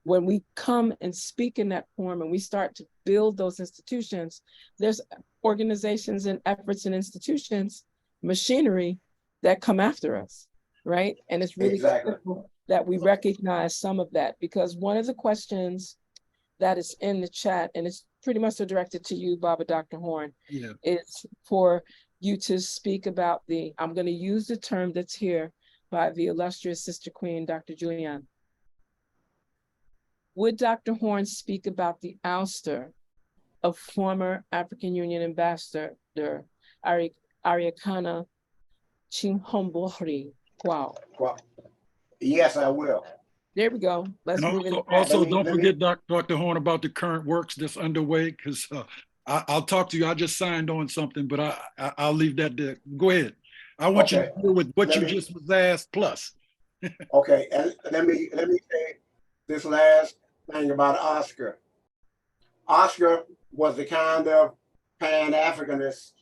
When we come and speak in that form and we start to build those institutions, there's organizations and efforts and institutions, machinery that come after us, right? And it's really critical that we recognize some of that, because one of the questions that is in the chat, and it's pretty much directed to you, Baba Dr. Horn, is for you to speak about the, I'm going to use the term that's here by the illustrious Sister Queen, Dr. Julian. Would Dr. Horn speak about the ouster of former African Union Ambassador Ariakana Chinhombori? Wow. Yes, I will. There we go. Let's move it. Also, don't forget, Dr. Horn, about the current works that's underway, because I'll talk to you. I just signed on something, but I'll leave that there. Go ahead. I want you to deal with what you just was asked plus. Okay, and let me say this last thing about Oscar. Oscar was the kind of Pan-Africanist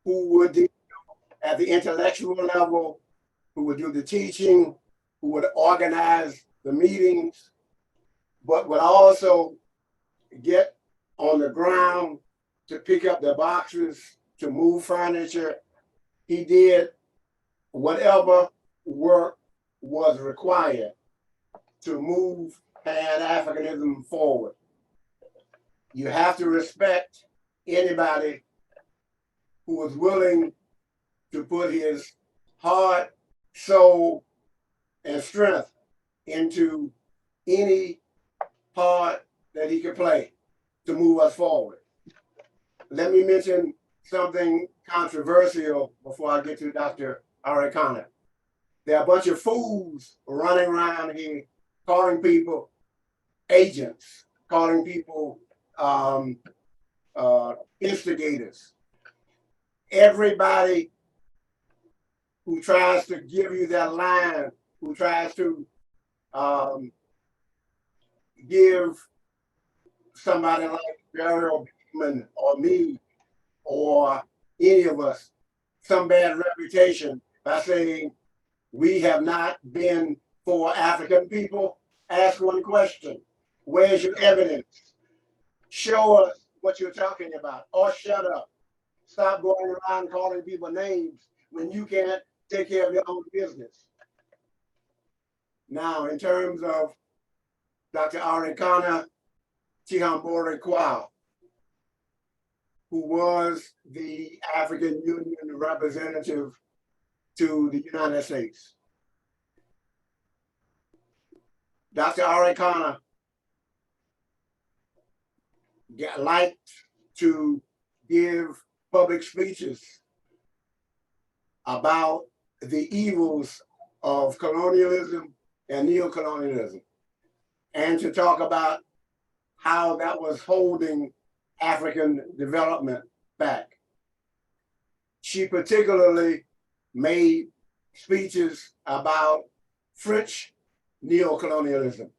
who would do at the intellectual level, who would do the teaching, who would organize the meetings, but would also get on the ground to pick up the boxes, to move furniture. He did whatever work was required to move Pan-Africanism forward. You have to respect anybody who is willing to put his heart, soul, and strength into any part that he can play to move us forward. Let me mention something controversial before I get to Dr. Arikana. There are a bunch of fools running around here calling people agents, calling people instigators. Everybody who tries to give you that line, who tries to give somebody like Burial Beekman or me or any of us some bad reputation by saying we have not been for African people, ask one question. Where's your evidence? Show us what you're talking about, or shut up. Stop going around calling people names when you can't take care of your own business. Now, in terms of Dr. Arikana Chihambore Kwao, who was the African Union representative to the United States. Dr. Arikana liked to give public speeches about the evils of colonialism and neocolonialism, and to talk about how that was holding African development back. She particularly made speeches about French neocolonialism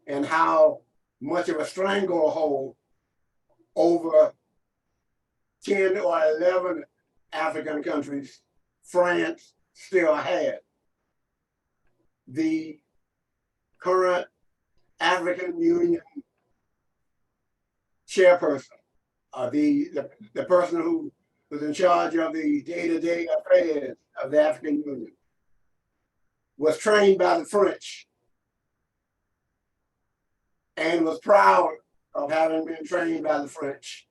and how much of a stranglehold over 10 or 11 African countries France still had. The current African Union chairperson, the person who was in charge of the day-to-day affairs of the African Union, was trained by the French and was proud of having been trained by the French.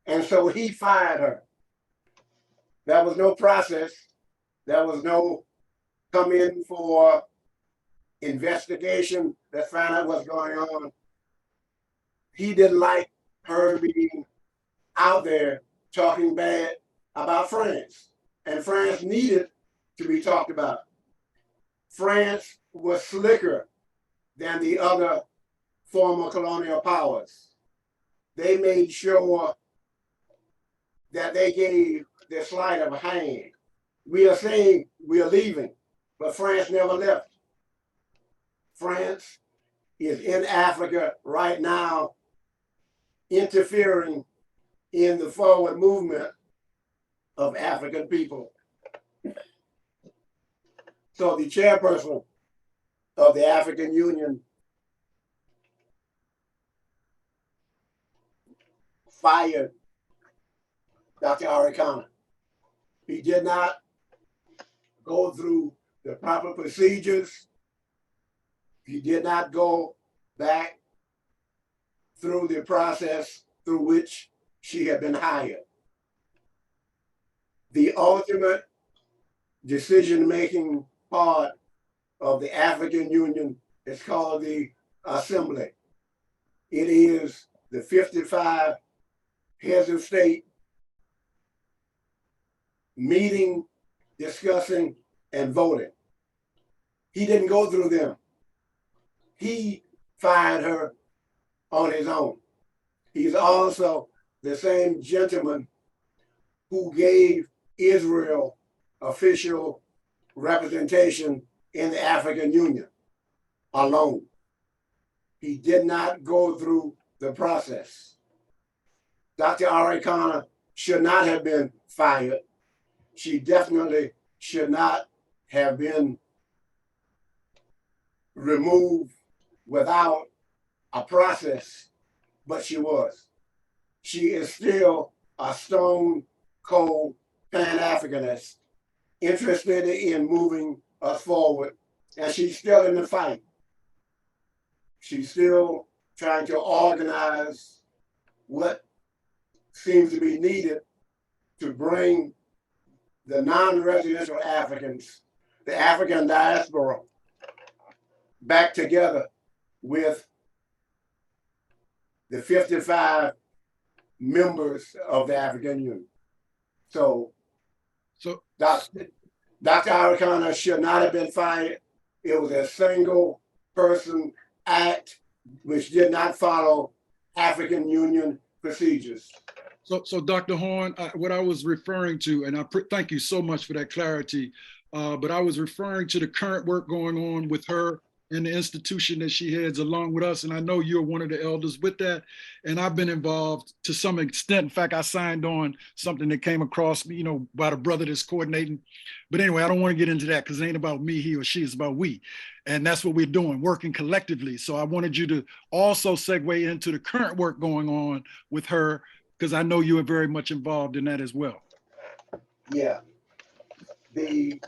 And so he fired her. There was no process. There was no come in for investigation that found out what's going on. He didn't like her being out there talking bad about France. And France needed to be talked about. France was slicker than the other former colonial powers. They made sure that they gave the sleight of hand. We are saying we are leaving, but France never left. France is in Africa right now, interfering in the forward movement of African people. So the chairperson of the African Union fired Dr. Arikana. He did not go through the proper procedures. He did not go back through the process through which she had been hired. The ultimate decision-making part of the African Union is called the Assembly. It is the 55 heads of state meeting, discussing, and voting. He didn't go through them. He fired her on his own. He's also the same gentleman who gave Israel official representation in the African Union alone. He did not go through the process. Dr. Arikana should not have been fired. She definitely should not have been removed without a process, but she was. She is still a stone cold Pan-Africanist, interested in moving us forward, and she's still in the fight. She's still trying to organize what seems to be needed to bring the non-residential Africans, the African diaspora, back together with the 55 members of the African Union. So Dr. Arikana should not have been fired. It was a single person act which did not follow African Union procedures. So Dr. Horn, what I was referring to, and thank you so much for that clarity, but I was referring to the current work going on with her and the institution that she heads along with us. And I know you're one of the elders with that. And I've been involved to some extent. In fact, I signed on something that came across me, you know, by the brother that's coordinating. But anyway, I don't want to get into that because it ain't about me, he or she, it's about we. And that's what we're doing, working collectively. So I wanted you to also segue into the current work going on with her, because I know you are very much involved in that as well. Yeah. There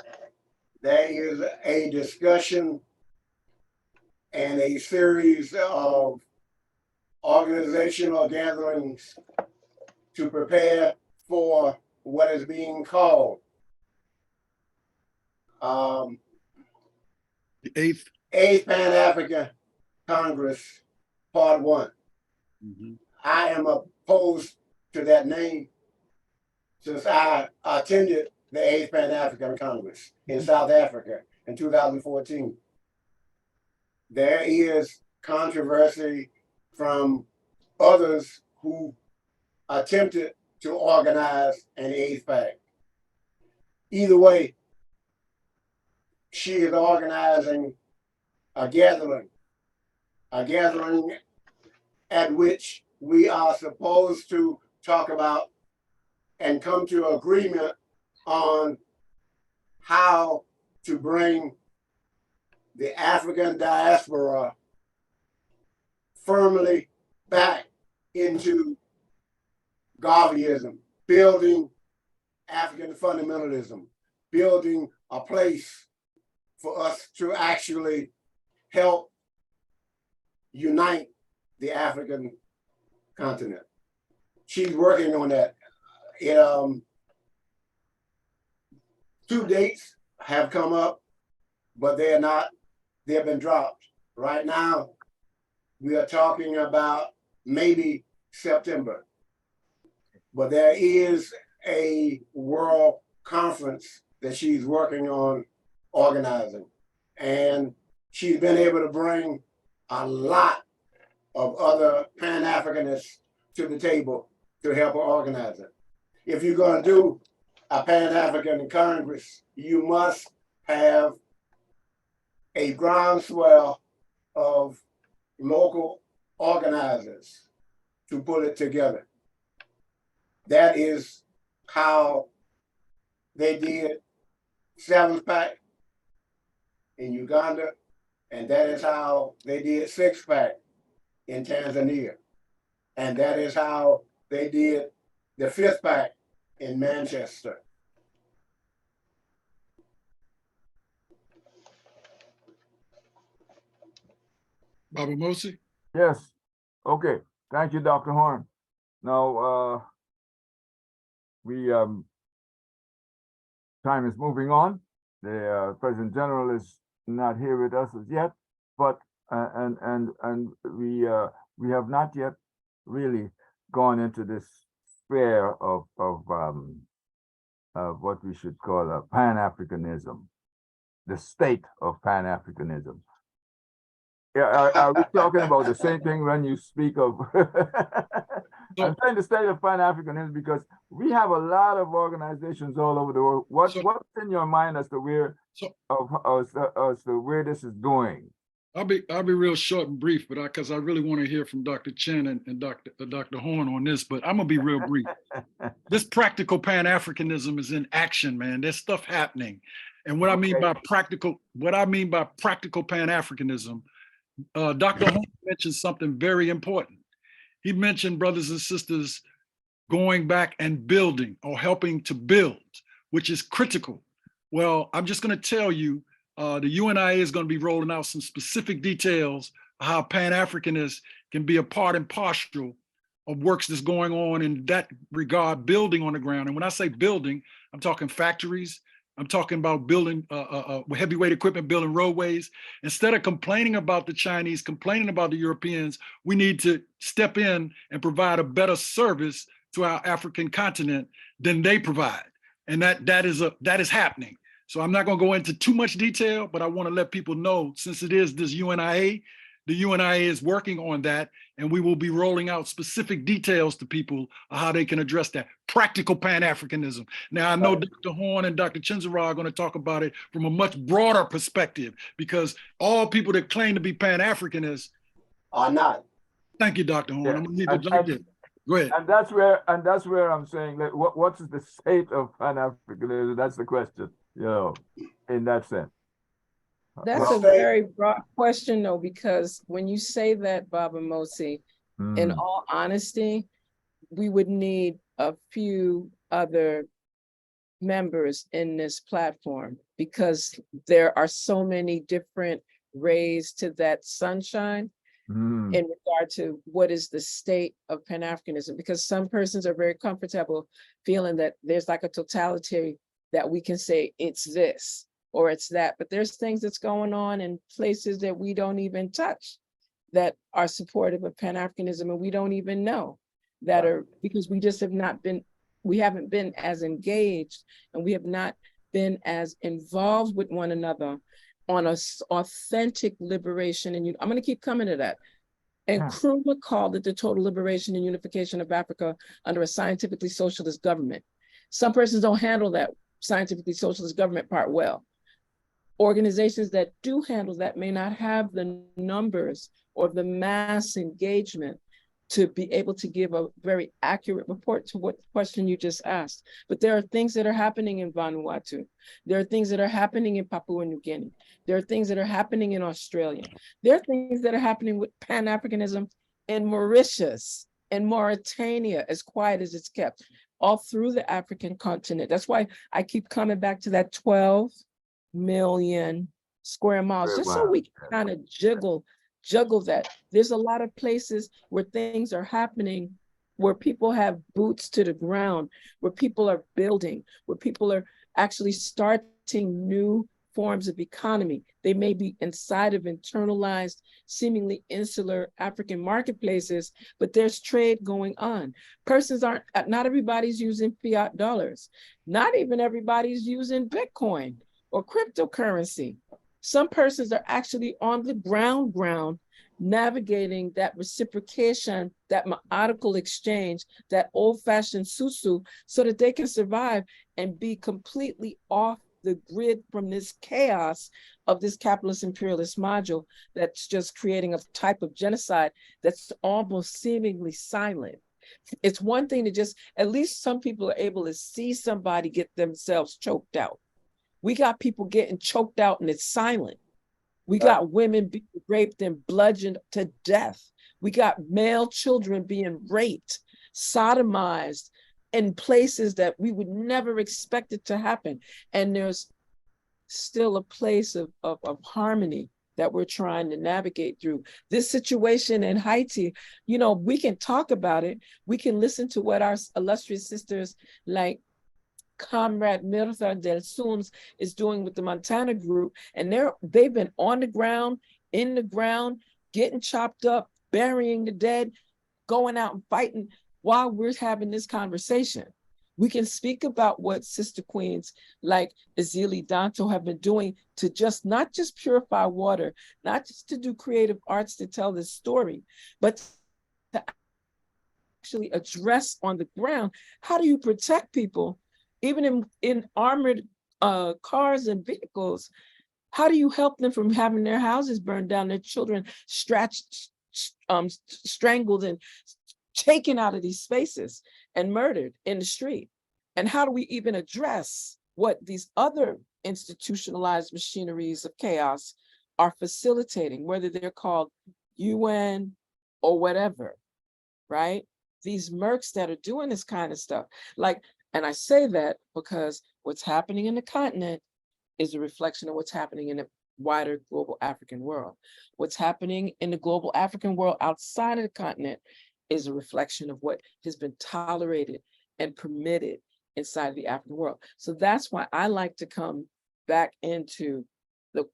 is a discussion and a series of organizational gatherings to prepare for what is being called The eighth Pan-African Congress, Part 1. Mm-hmm. I am opposed to that name since I attended the 8th Pan-African Congress in South Africa in 2014. There is controversy from others who attempted to organize an 8th Pack. Either way, she is organizing a gathering at which we are supposed to talk about and come to agreement on how to bring the African diaspora firmly back into Garveyism, building African fundamentalism, building a place for us to actually help unite the African continent. She's working on that. 2 dates have come up, but they have been dropped. Right now, we are talking about maybe September, but there is a world conference that she's working on organizing. And she's been able to bring a lot of other Pan-Africanists to the table to help her organize it. If you're going to do a Pan-African Congress, you must have a groundswell of local organizers to put it together. That is how they did 7th Pack in Uganda, and that is how they did 6th Pack in Tanzania. And that is how they did the 5th Pack in Manchester. Baba Mosi? Yes. Okay. Thank you, Dr. Horn. Now, time is moving on. The President General is not here with us as yet, but and we have not yet really gone into this sphere of what we should call a Pan-Africanism, the state of Pan-Africanism. Yeah, are we talking about the same thing when you speak of? I'm saying the state of Pan-Africanism because we have a lot of organizations all over the world. What's in your mind as to where where this is going? I'll be real short and brief, but because I really want to hear from Dr. Chen and Dr. Horn on this, but I'm gonna be real brief. This practical Pan-Africanism is in action, man. There's stuff happening, and what I mean by practical Pan-Africanism, Dr. Horn mentioned something very important. He mentioned brothers and sisters going back and building or helping to build, which is critical. Well, I'm just going to tell you, the UNIA is going to be rolling out some specific details how Pan-Africanists can be a part and parcel of works that's going on in that regard, building on the ground. And when I say building, I'm talking factories. I'm talking about building heavyweight equipment, building roadways. Instead of complaining about the Chinese, complaining about the Europeans, we need to step in and provide a better service to our African continent than they provide. And that is happening. So I'm not going to go into too much detail, but I want to let people know, since it is this UNIA, the UNIA is working on that, and we will be rolling out specific details to people of how they can address that. Practical Pan-Africanism. Now, I know Dr. Horn and Dr. Chinzara are going to talk about it from a much broader perspective, because all people that claim to be Pan-Africanists are not. Thank you, Dr. Horn. Yeah. I'm going to leave it like this. Go ahead. And that's where I'm saying, like, what's the state of Pan-Africanism? That's the question, in that sense. That's a very broad question, though, because when you say that, Baba Mosi, in all honesty, we would need a few other members in this platform, because there are so many different rays to that sunshine in regard to what is the state of Pan-Africanism, because some persons are very comfortable feeling that there's like a totality that we can say it's this or it's that, but there's things that's going on in places that we don't even touch that are supportive of Pan-Africanism, and we don't even know that are, because we just have not been, we haven't been as engaged, and we have not been as involved with one another on a authentic liberation. And I'm going to keep coming to that. And Nkrumah called it the total liberation and unification of Africa under a scientifically socialist government. Some persons don't handle that scientifically socialist government part well. Organizations that do handle that may not have the numbers or the mass engagement to be able to give a very accurate report to what question you just asked. But there are things that are happening in Vanuatu. There are things that are happening in Papua New Guinea. There are things that are happening in Australia. There are things that are happening with Pan-Africanism in Mauritius and Mauritania, as quiet as it's kept, all through the African continent. That's why I keep coming back to that 12 million square miles, just so we can kind of juggle that. There's a lot of places where things are happening, where people have boots to the ground, where people are building, where people are actually starting new forms of economy. They may be inside of internalized, seemingly insular African marketplaces, but there's trade going on. Persons aren't, not everybody's using fiat dollars. Not even everybody's using Bitcoin or cryptocurrency. Some persons are actually on the ground, navigating that reciprocation, that methodical exchange, that old-fashioned susu, so that they can survive and be completely off the grid from this chaos of this capitalist imperialist module that's just creating a type of genocide that's almost seemingly silent. It's one thing to just, at least some people are able to see somebody get themselves choked out. We got people getting choked out and it's silent. We got women being raped and bludgeoned to death. We got male children being raped, sodomized in places that we would never expect it to happen. And there's still a place of harmony that we're trying to navigate through. This situation in Haiti, we can talk about it. We can listen to what our illustrious sisters like Comrade Mirtha Del Suns is doing with the Montana group, and they've been on the ground, in the ground, getting chopped up, burying the dead, going out and fighting while we're having this conversation. We can speak about what sister queens like Ezili Danto have been doing to not just purify water, not just to do creative arts to tell this story, but to actually address on the ground, how do you protect people even in armored cars and vehicles? How do you help them from having their houses burned down, their children strangled and taken out of these spaces and murdered in the street? And how do we even address what these other institutionalized machineries of chaos are facilitating, whether they're called UN or whatever, right? These mercs that are doing this kind of stuff. And I say that because what's happening in the continent is a reflection of what's happening in wider global African world. What's happening in the global African world outside of the continent is a reflection of what has been tolerated and permitted inside of the African world. So that's why I like to come back into the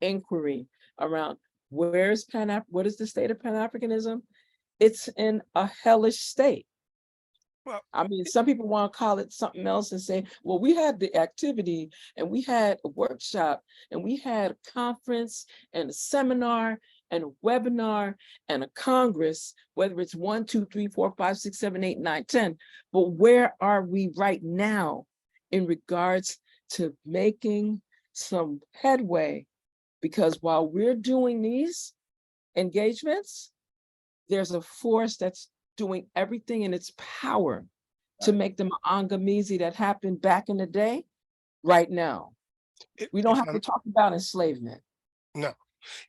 inquiry around what is the state of Pan-Africanism? It's in a hellish state. Well, I mean, some people want to call it something else and say, well, we had the activity and we had a workshop and we had a conference and a seminar and a webinar and a Congress, whether it's 1, 2, 3, 4, 5, 6, 7, 8, 9, 10. But where are we right now in regards to making some headway? Because while we're doing these engagements, there's a force that's doing everything in its power to make the Maangamizi that happened back in the day right now. We don't have to talk about enslavement. No.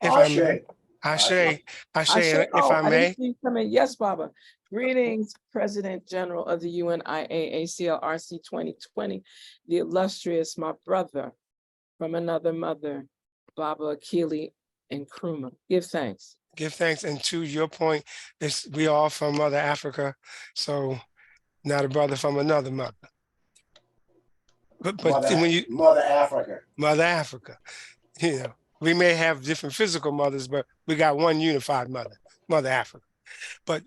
If I may, Ashe. if I may. didn't see you come in. Yes, Baba. Greetings, President General of the UNIA-ALC 2020, the illustrious, my brother from another mother, Baba Akili Nkrumah. Give thanks. Give thanks. And to your point, we all from Mother Africa. So not a brother from another mother. But when you Mother Africa. Mother Africa, you know, we may have different physical mothers, but we got one unified mother, Mother Africa. But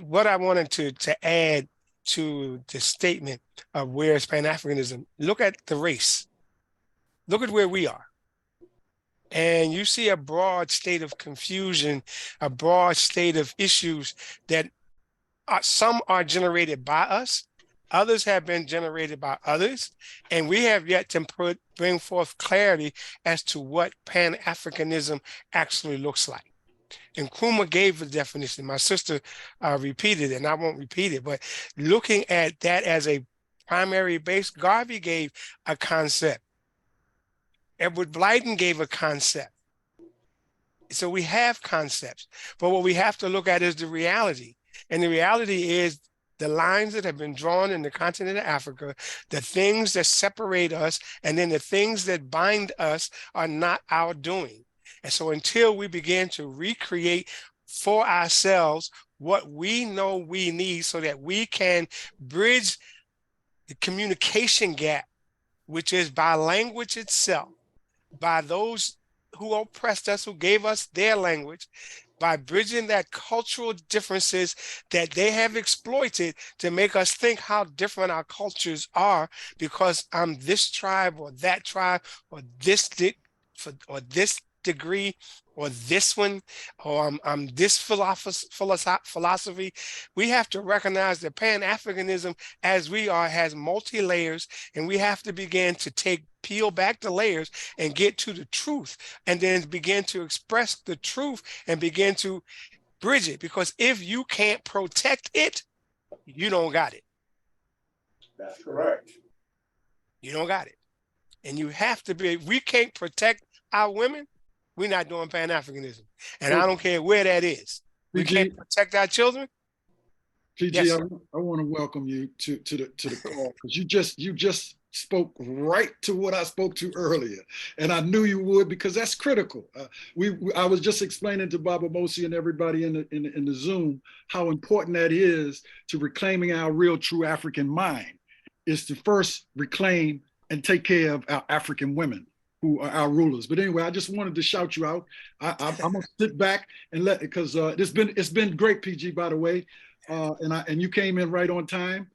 what I wanted to add to the statement of where is Pan-Africanism, look at the race. Look at where we are. And you see a broad state of confusion, a broad state of issues that some are generated by us, others have been generated by others, and we have yet to bring forth clarity as to what Pan-Africanism actually looks like. And Nkrumah gave the definition. My sister repeated it, and I won't repeat it, but looking at that as a primary base, Garvey gave a concept. Edward Blyden gave a concept. So we have concepts, but what we have to look at is the reality. And the reality is the lines that have been drawn in the continent of Africa, the things that separate us, and then the things that bind us are not our doing. And so until we begin to recreate for ourselves what we know we need so that we can bridge the communication gap, which is by language itself, by those who oppressed us, who gave us their language, by bridging that cultural differences that they have exploited to make us think how different our cultures are, because I'm this tribe or that tribe or this degree or this one, or I'm this philosophy. We have to recognize that Pan-Africanism, as we are, has multi-layers, and we have to begin to peel back the layers and get to the truth, and then begin to express the truth and begin to bridge it. Because if you can't protect it, you don't got it. That's correct. You don't got it. And you have to be, we can't protect our women, we're not doing Pan-Africanism. And I don't care where that is. We can't protect our children. PG, Yes, I want to welcome you to the call, because you just spoke right to what I spoke to earlier, and I knew you would, because that's critical. I was just explaining to Baba Mosi and everybody in the Zoom how important that is to reclaiming our real, true African mind. Is to first reclaim and take care of our African women, who are our rulers. But anyway, I just wanted to shout you out. I'm gonna sit back and because it's been great, PG, by the way. And you came in right on time.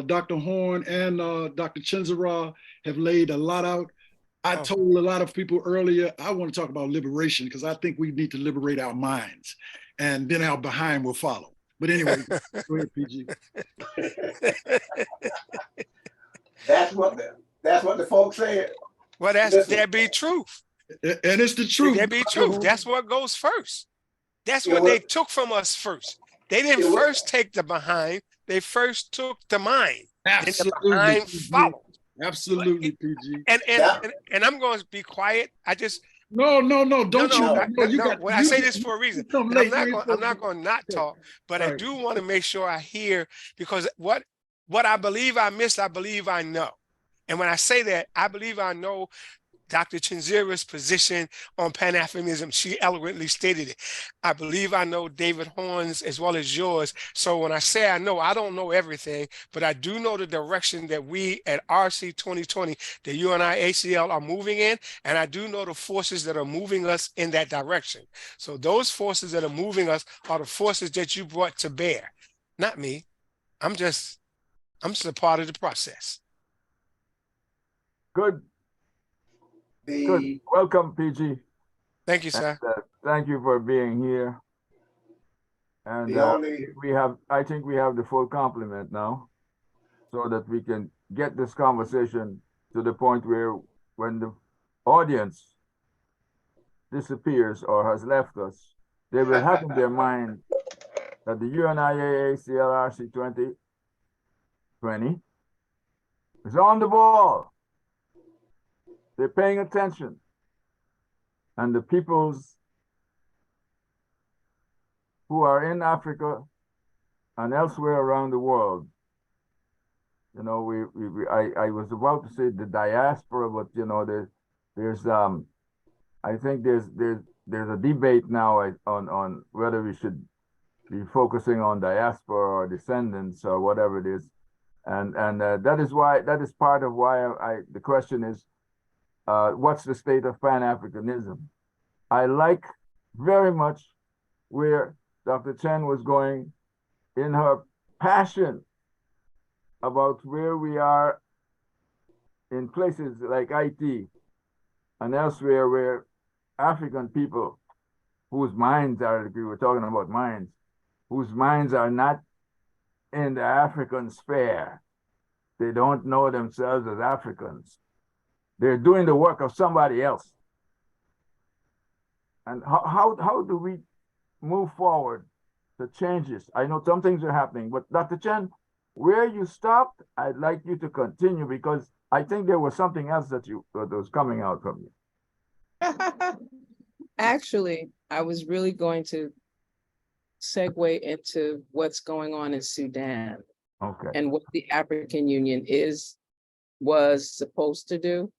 Dr. Horn and Dr. Chinzara have laid a lot out. I told a lot of people earlier, I want to talk about liberation, because I think we need to liberate our minds, and then our behind will follow. But anyway, go ahead, PG. That's what the folks said. Well, that be truth. And it's the truth. That be truth. That's what goes first. That's what they took from us first. They didn't first take the behind. They first took the mind. Absolutely. And the behind followed. Absolutely, PG. And I'm going to be quiet. I just No. I say this for a reason. I'm not going to not talk, but I do want to make sure I hear, because what I believe I missed, I believe I know. And when I say that, I believe I know Dr. Chinzira's position on Pan-Africanism. She eloquently stated it. I believe I know David Horn's as well as yours. So when I say I know, I don't know everything, but I do know the direction that we at RC 2020, the UNIA-ACL are moving in, and I do know the forces that are moving us in that direction. So those forces that are moving us are the forces that you brought to bear, not me. I'm just a part of the process. Good, good. The Welcome, PG. Thank you, sir. And, thank you for being here. And The only- I think we have the full complement now, so that we can get this conversation to the point where when the audience disappears or has left us, they will have in their mind that the UNIA-ACL-RC 2020 is on the ball. They're paying attention. And the peoples who are in Africa and elsewhere around the world, you know, I was about to say the diaspora, but you know, there's I think there's a debate now on whether we should be focusing on diaspora or descendants or whatever it is, and that is part of why the question is, what's the state of Pan-Africanism? I like very much where Dr. Chen was going in her passion about where we are in places like IT and elsewhere, where African people whose minds are, we were talking about minds, whose minds are not in the African sphere. They don't know themselves as Africans. They're doing the work of somebody else. And how do we move forward to change this? I know some things are happening, but Dr. Chen, where you stopped, I'd like you to continue, because I think there was something else that was coming out from you. Actually, I was really going to segue into what's going on in Sudan Okay. and what the African Union was supposed to do.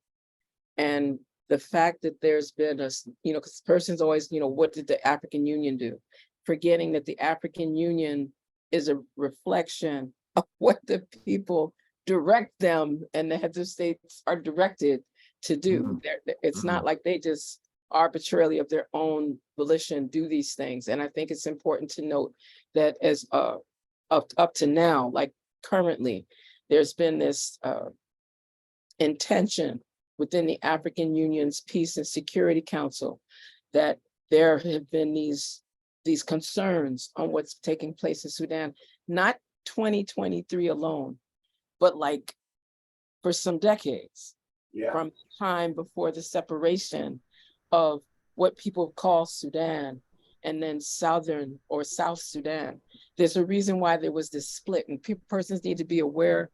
And the fact that there's been because persons always, what did the African Union do? Forgetting that the African Union is a reflection of what the people direct them and the heads of states are directed to do. It's not like they just arbitrarily of their own volition do these things. And I think it's important to note that as up to now, like currently, there's been this intention within the African Union's Peace and Security Council that there have been these concerns on what's taking place in Sudan, not 2023 alone, but like for some decades, from time before the separation of what people call Sudan and then Southern or South Sudan. There's a reason why there was this split, and persons need to be aware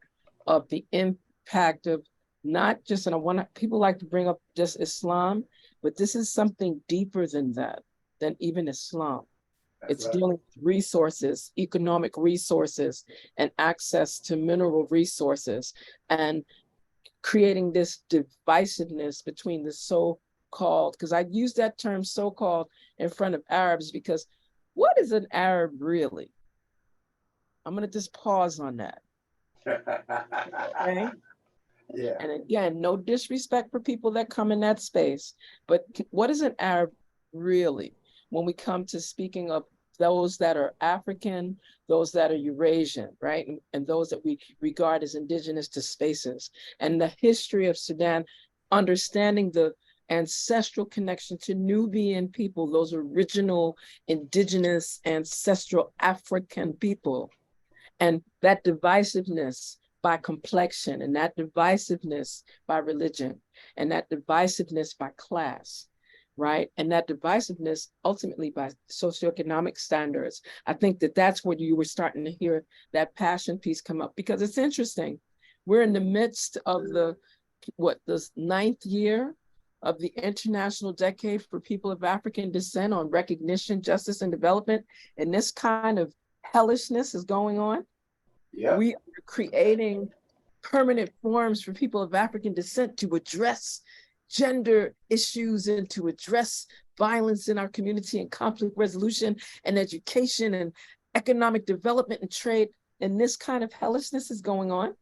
of the impact of not just, and people like to bring up just Islam, but this is something deeper than that, than even Islam. It's dealing with resources, economic resources, and access to mineral resources, and creating this divisiveness between the so-called, because I use that term so-called in front of Arabs, because what is an Arab really? I'm going to just pause on that. Okay. Yeah. And again, no disrespect for people that come in that space, but what is an Arab really? When we come to speaking of those that are African, those that are Eurasian, right? And those that we regard as indigenous to spaces. And the history of Sudan, understanding the ancestral connection to Nubian people, those original indigenous ancestral African people. And that divisiveness by complexion, and that divisiveness by religion, and that divisiveness by class, right? And that divisiveness ultimately by socioeconomic standards. I think that that's where you were starting to hear that passion piece come up, because it's interesting. We're in the midst of the 9th year of the International Decade for People of African Descent on Recognition, Justice, and Development, and this kind of hellishness is going on. Yeah. We are creating permanent forms for people of African descent to address gender issues and to address violence in our community and conflict resolution and education and economic development and trade. And this kind of hellishness is going on.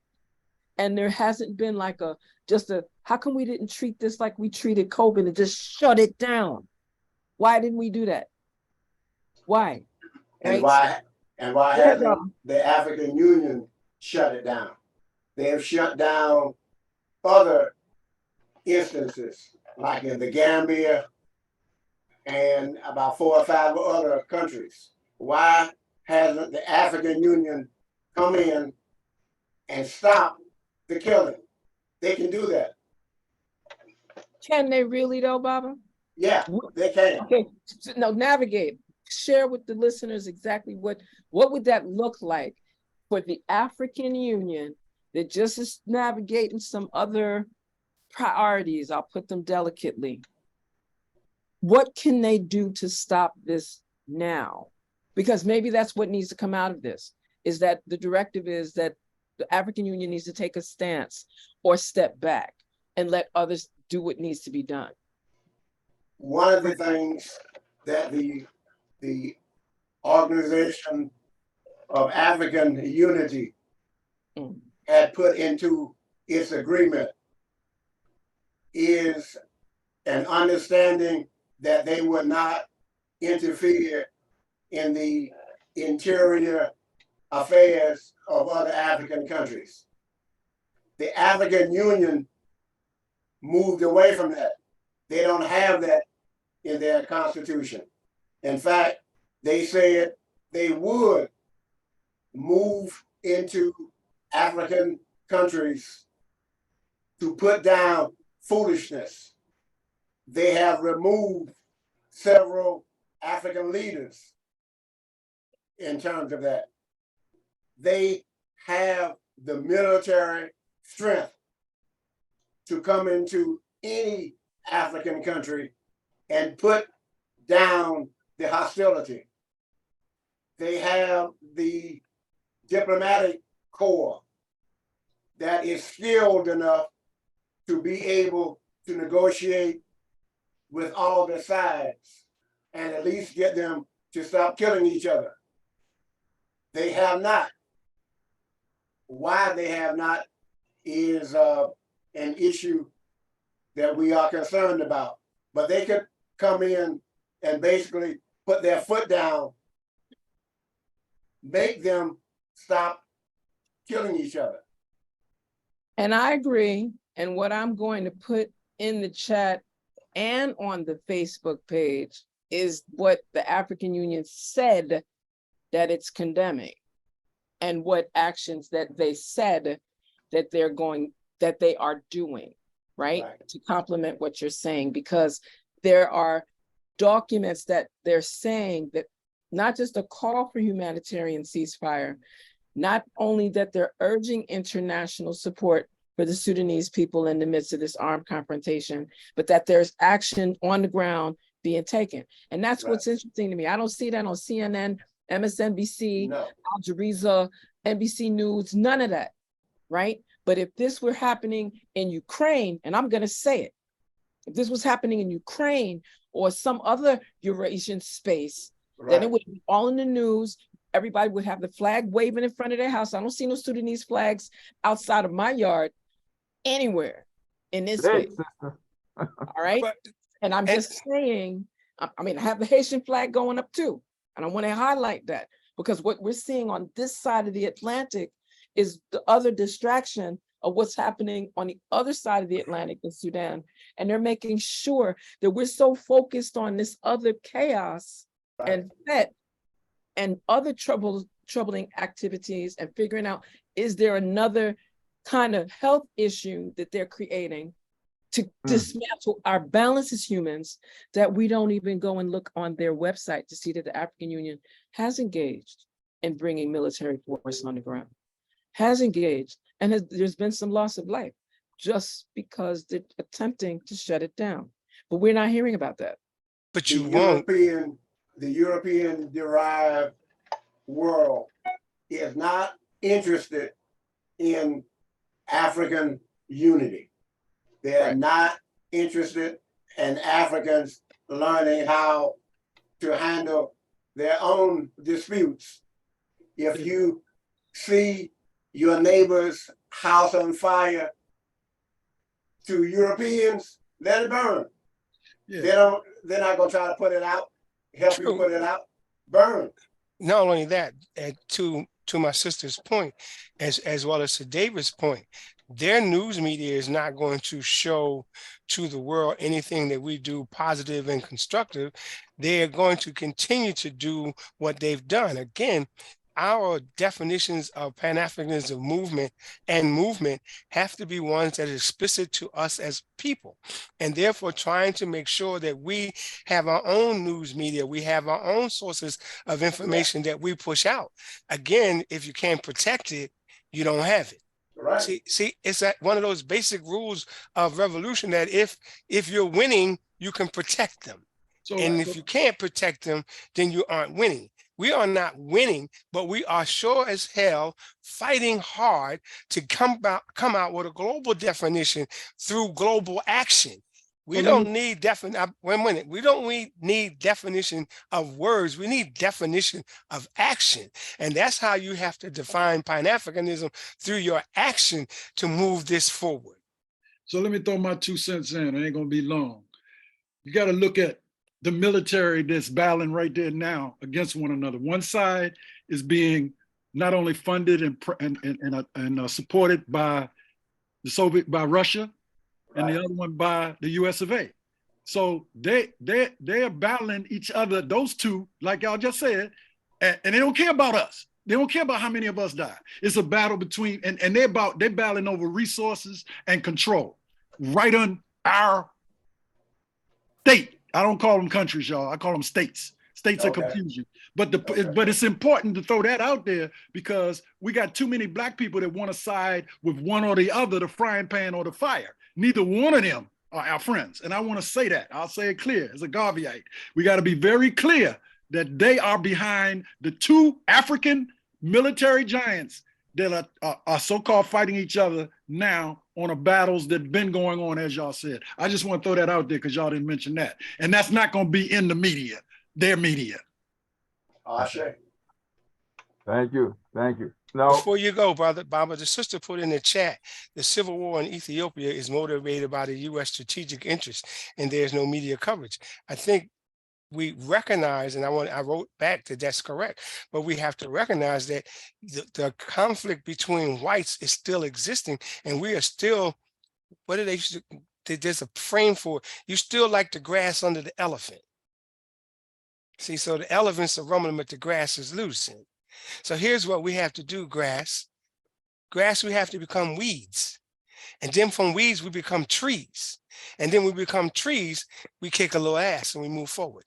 And there hasn't been like how come we didn't treat this like we treated COVID and just shut it down? Why didn't we do that? Why? And Right? why hasn't the African Union shut it down? They have shut down other instances, like in the Gambia and about 4 or 5 other countries. Why hasn't the African Union come in and stopped the killing? They can do that. Can they really though, Baba? Yeah, they can. Okay, now navigate. Share with the listeners exactly what would that look like for the African Union that just is navigating some other priorities, I'll put them delicately. What can they do to stop this now? Because maybe that's what needs to come out of this, is that the directive is that the African Union needs to take a stance or step back and let others do what needs to be done. One of the things that the Organization of African Unity had put into its agreement is an understanding that they would not interfere in the interior affairs of other African countries. The African Union moved away from that. They don't have that in their constitution. In fact, they said they would move into African countries to put down foolishness. They have removed several African leaders in terms of that. They have the military strength to come into any African country and put down the hostility. They have the diplomatic corps that is skilled enough to be able to negotiate with all the sides and at least get them to stop killing each other. They have not. Why they have not is an issue that we are concerned about. But they could come in and basically put their foot down, make them stop killing each other. And I agree. And what I'm going to put in the chat and on the Facebook page is what the African Union said that it's condemning and what actions that they said that they are doing, right? To complement what you're saying, because there are documents that they're saying that not just a call for humanitarian ceasefire, not only that they're urging international support for the Sudanese people in the midst of this armed confrontation, but that there's action on the ground being taken. And that's what's interesting to me. I don't see that on CNN, MSNBC, Al Jazeera, NBC News, none of that, right? But if this were happening in Ukraine, and I'm gonna say it, if this was happening in Ukraine or some other Eurasian space, then it would be all in the news. Everybody would have the flag waving in front of their house. I don't see no Sudanese flags outside of my yard anywhere in this space. All right. And I'm just saying, I mean, I have the Haitian flag going up too. And I want to highlight that because what we're seeing on this side of the Atlantic is the other distraction of what's happening on the other side of the Atlantic in Sudan. And they're making sure that we're so focused on this other chaos and threat and other troubling activities and figuring out, is there another kind of health issue that they're creating to dismantle our balance as humans, that we don't even go and look on their website to see that the African Union has engaged in bringing military force on the ground, has engaged, and there's been some loss of life just because they're attempting to shut it down. But we're not hearing about that. But you won't. The European derived world is not interested in African unity. They're not interested in Africans learning how to handle their own disputes. If you see your neighbor's house on fire, to Europeans, let it burn. Yeah. They're not gonna try to put it out, help you True. put it out, burn. Not only that, to my sister's point, as well as to David's point, their news media is not going to show to the world anything that we do positive and constructive. They are going to continue to do what they've done. Again, our definitions of Pan-Africanism movement have to be ones that are explicit to us as people, and therefore trying to make sure that we have our own news media, we have our own sources of information that we push out. Again, if you can't protect it, you don't have it. Right. See, it's that one of those basic rules of revolution that if you're winning, you can protect them. And if you can't protect them, then you aren't winning. We are not winning, but we are sure as hell fighting hard to come out with a global definition through global action. We don't need we don't need definition of words. We need definition of action. And that's how you have to define Pan-Africanism, through your action to move this forward. So let me throw my 2 cents in. It ain't gonna be long. You got to look at the military that's battling right there now against one another. One side is being not only funded and supported by by Russia, and the other one by the US of A. So they are battling each other, those two, like y'all just said, and they don't care about us. They don't care about how many of us die. It's a battle between, and they're battling over resources and control right on our state. I don't call them countries, y'all. I call them states. States are confusion. But it's important to throw that out there, because we got too many Black people that want to side with one or the other, the frying pan or the fire. Neither one of them are our friends. And I want to say that. I'll say it clear as a Garveyite. We got to be very clear that they are behind the two African military giants that are so-called fighting each other now on the battles that have been going on, as y'all said. I just want to throw that out there because y'all didn't mention that. And that's not going to be in the media, their media. Sure. Thank you. Thank you. Now, before you go, brother Baba, the sister put in the chat, the civil war in Ethiopia is motivated by the U.S. strategic interest, and there's no media coverage. I think we recognize, and I wrote back that that's correct, but we have to recognize that the conflict between whites is still existing, and we are still, what do they, there's a frame for it. You still like the grass under the elephant. See, so the elephants are rumbling, but the grass is loose. So here's what we have to do, grass. Grass, we have to become weeds. And then from weeds, we become trees. And then we become trees, we kick a little ass and we move forward.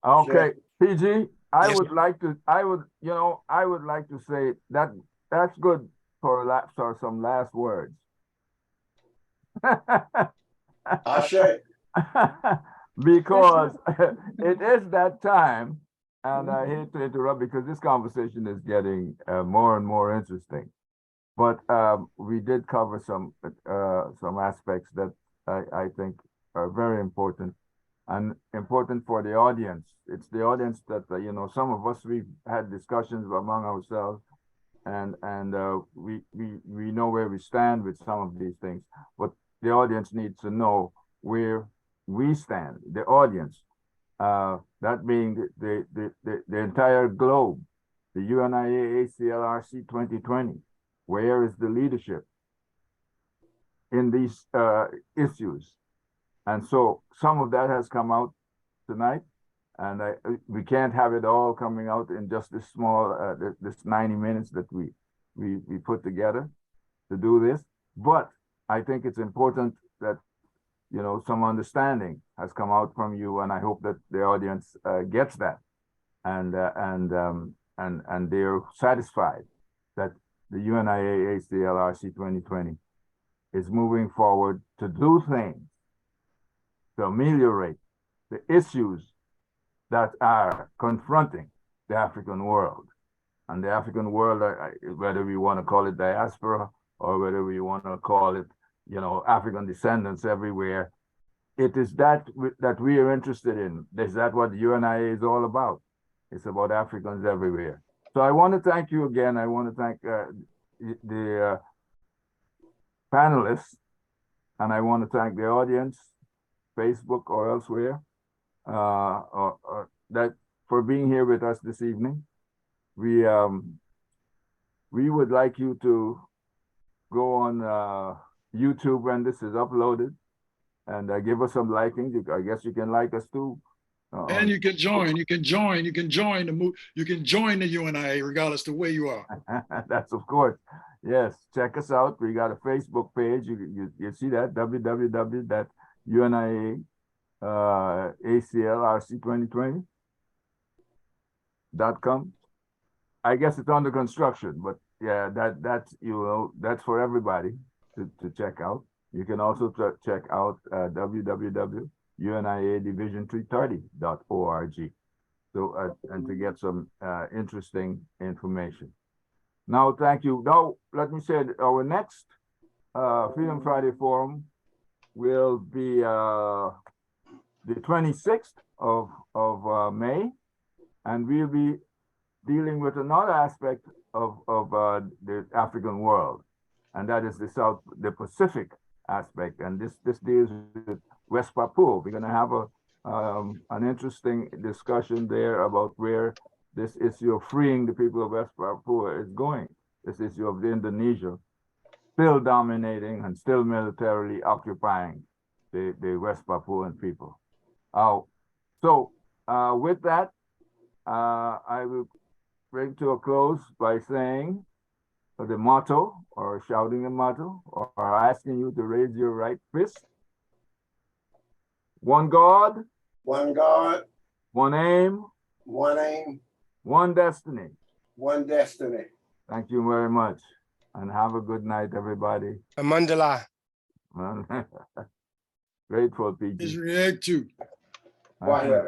okay, PG, I Yes, would like to say that that's good for some last words. Sure. Because it is that time, and I hate to interrupt because this conversation is getting more and more interesting. But we did cover some aspects that I think are very important and important for the audience. It's the audience that some of us, we've had discussions among ourselves, and we know where we stand with some of these things. But the audience needs to know where we stand. The audience, that being the entire globe, the UNIA-ALC 2020. Where is the leadership in these issues? And so some of that has come out tonight, and we can't have it all coming out in just this small, this 90 minutes that we put together to do this. But I think it's important that some understanding has come out from you, and I hope that the audience gets that, and they're satisfied that the UNIA-ALC 2020 is moving forward to do things to ameliorate the issues that are confronting the African world. And the African world, whether we want to call it diaspora or whether we want to call it African descendants everywhere. It is that that we are interested in. Is that what the UNIA is all about? It's about Africans everywhere. So I want to thank you again. I want to thank the panelists, and I want to thank the audience, Facebook or elsewhere, that for being here with us this evening. We would like you to go on YouTube when this is uploaded and give us some liking. I guess you can like us too. And you can join the UNIA regardless of where you are. That's of course. Yes, check us out. We got a Facebook page. You see that, www.UNIA-ALC2020.com. I guess it's under construction, but yeah, that's for everybody to check out. You can also check out www.UNIADivision330.org. So and to get some interesting information. Now, thank you. Now, let me say our next Freedom Friday Forum will be the 26th of May, and we'll be dealing with another aspect of the African world, and that is the Pacific aspect. And this deals with West Papua. We're going to have an interesting discussion there about where this issue of freeing the people of West Papua is going. This issue of Indonesia still dominating and still militarily occupying the West Papuan people. So with that, I will bring to a close by saying the motto, or shouting the motto, or asking you to raise your right fist. One God. One God. One aim. One aim. One destiny. One destiny. Thank you very much. And have a good night, everybody. Mandela. Grateful, PG. Is react to. Why,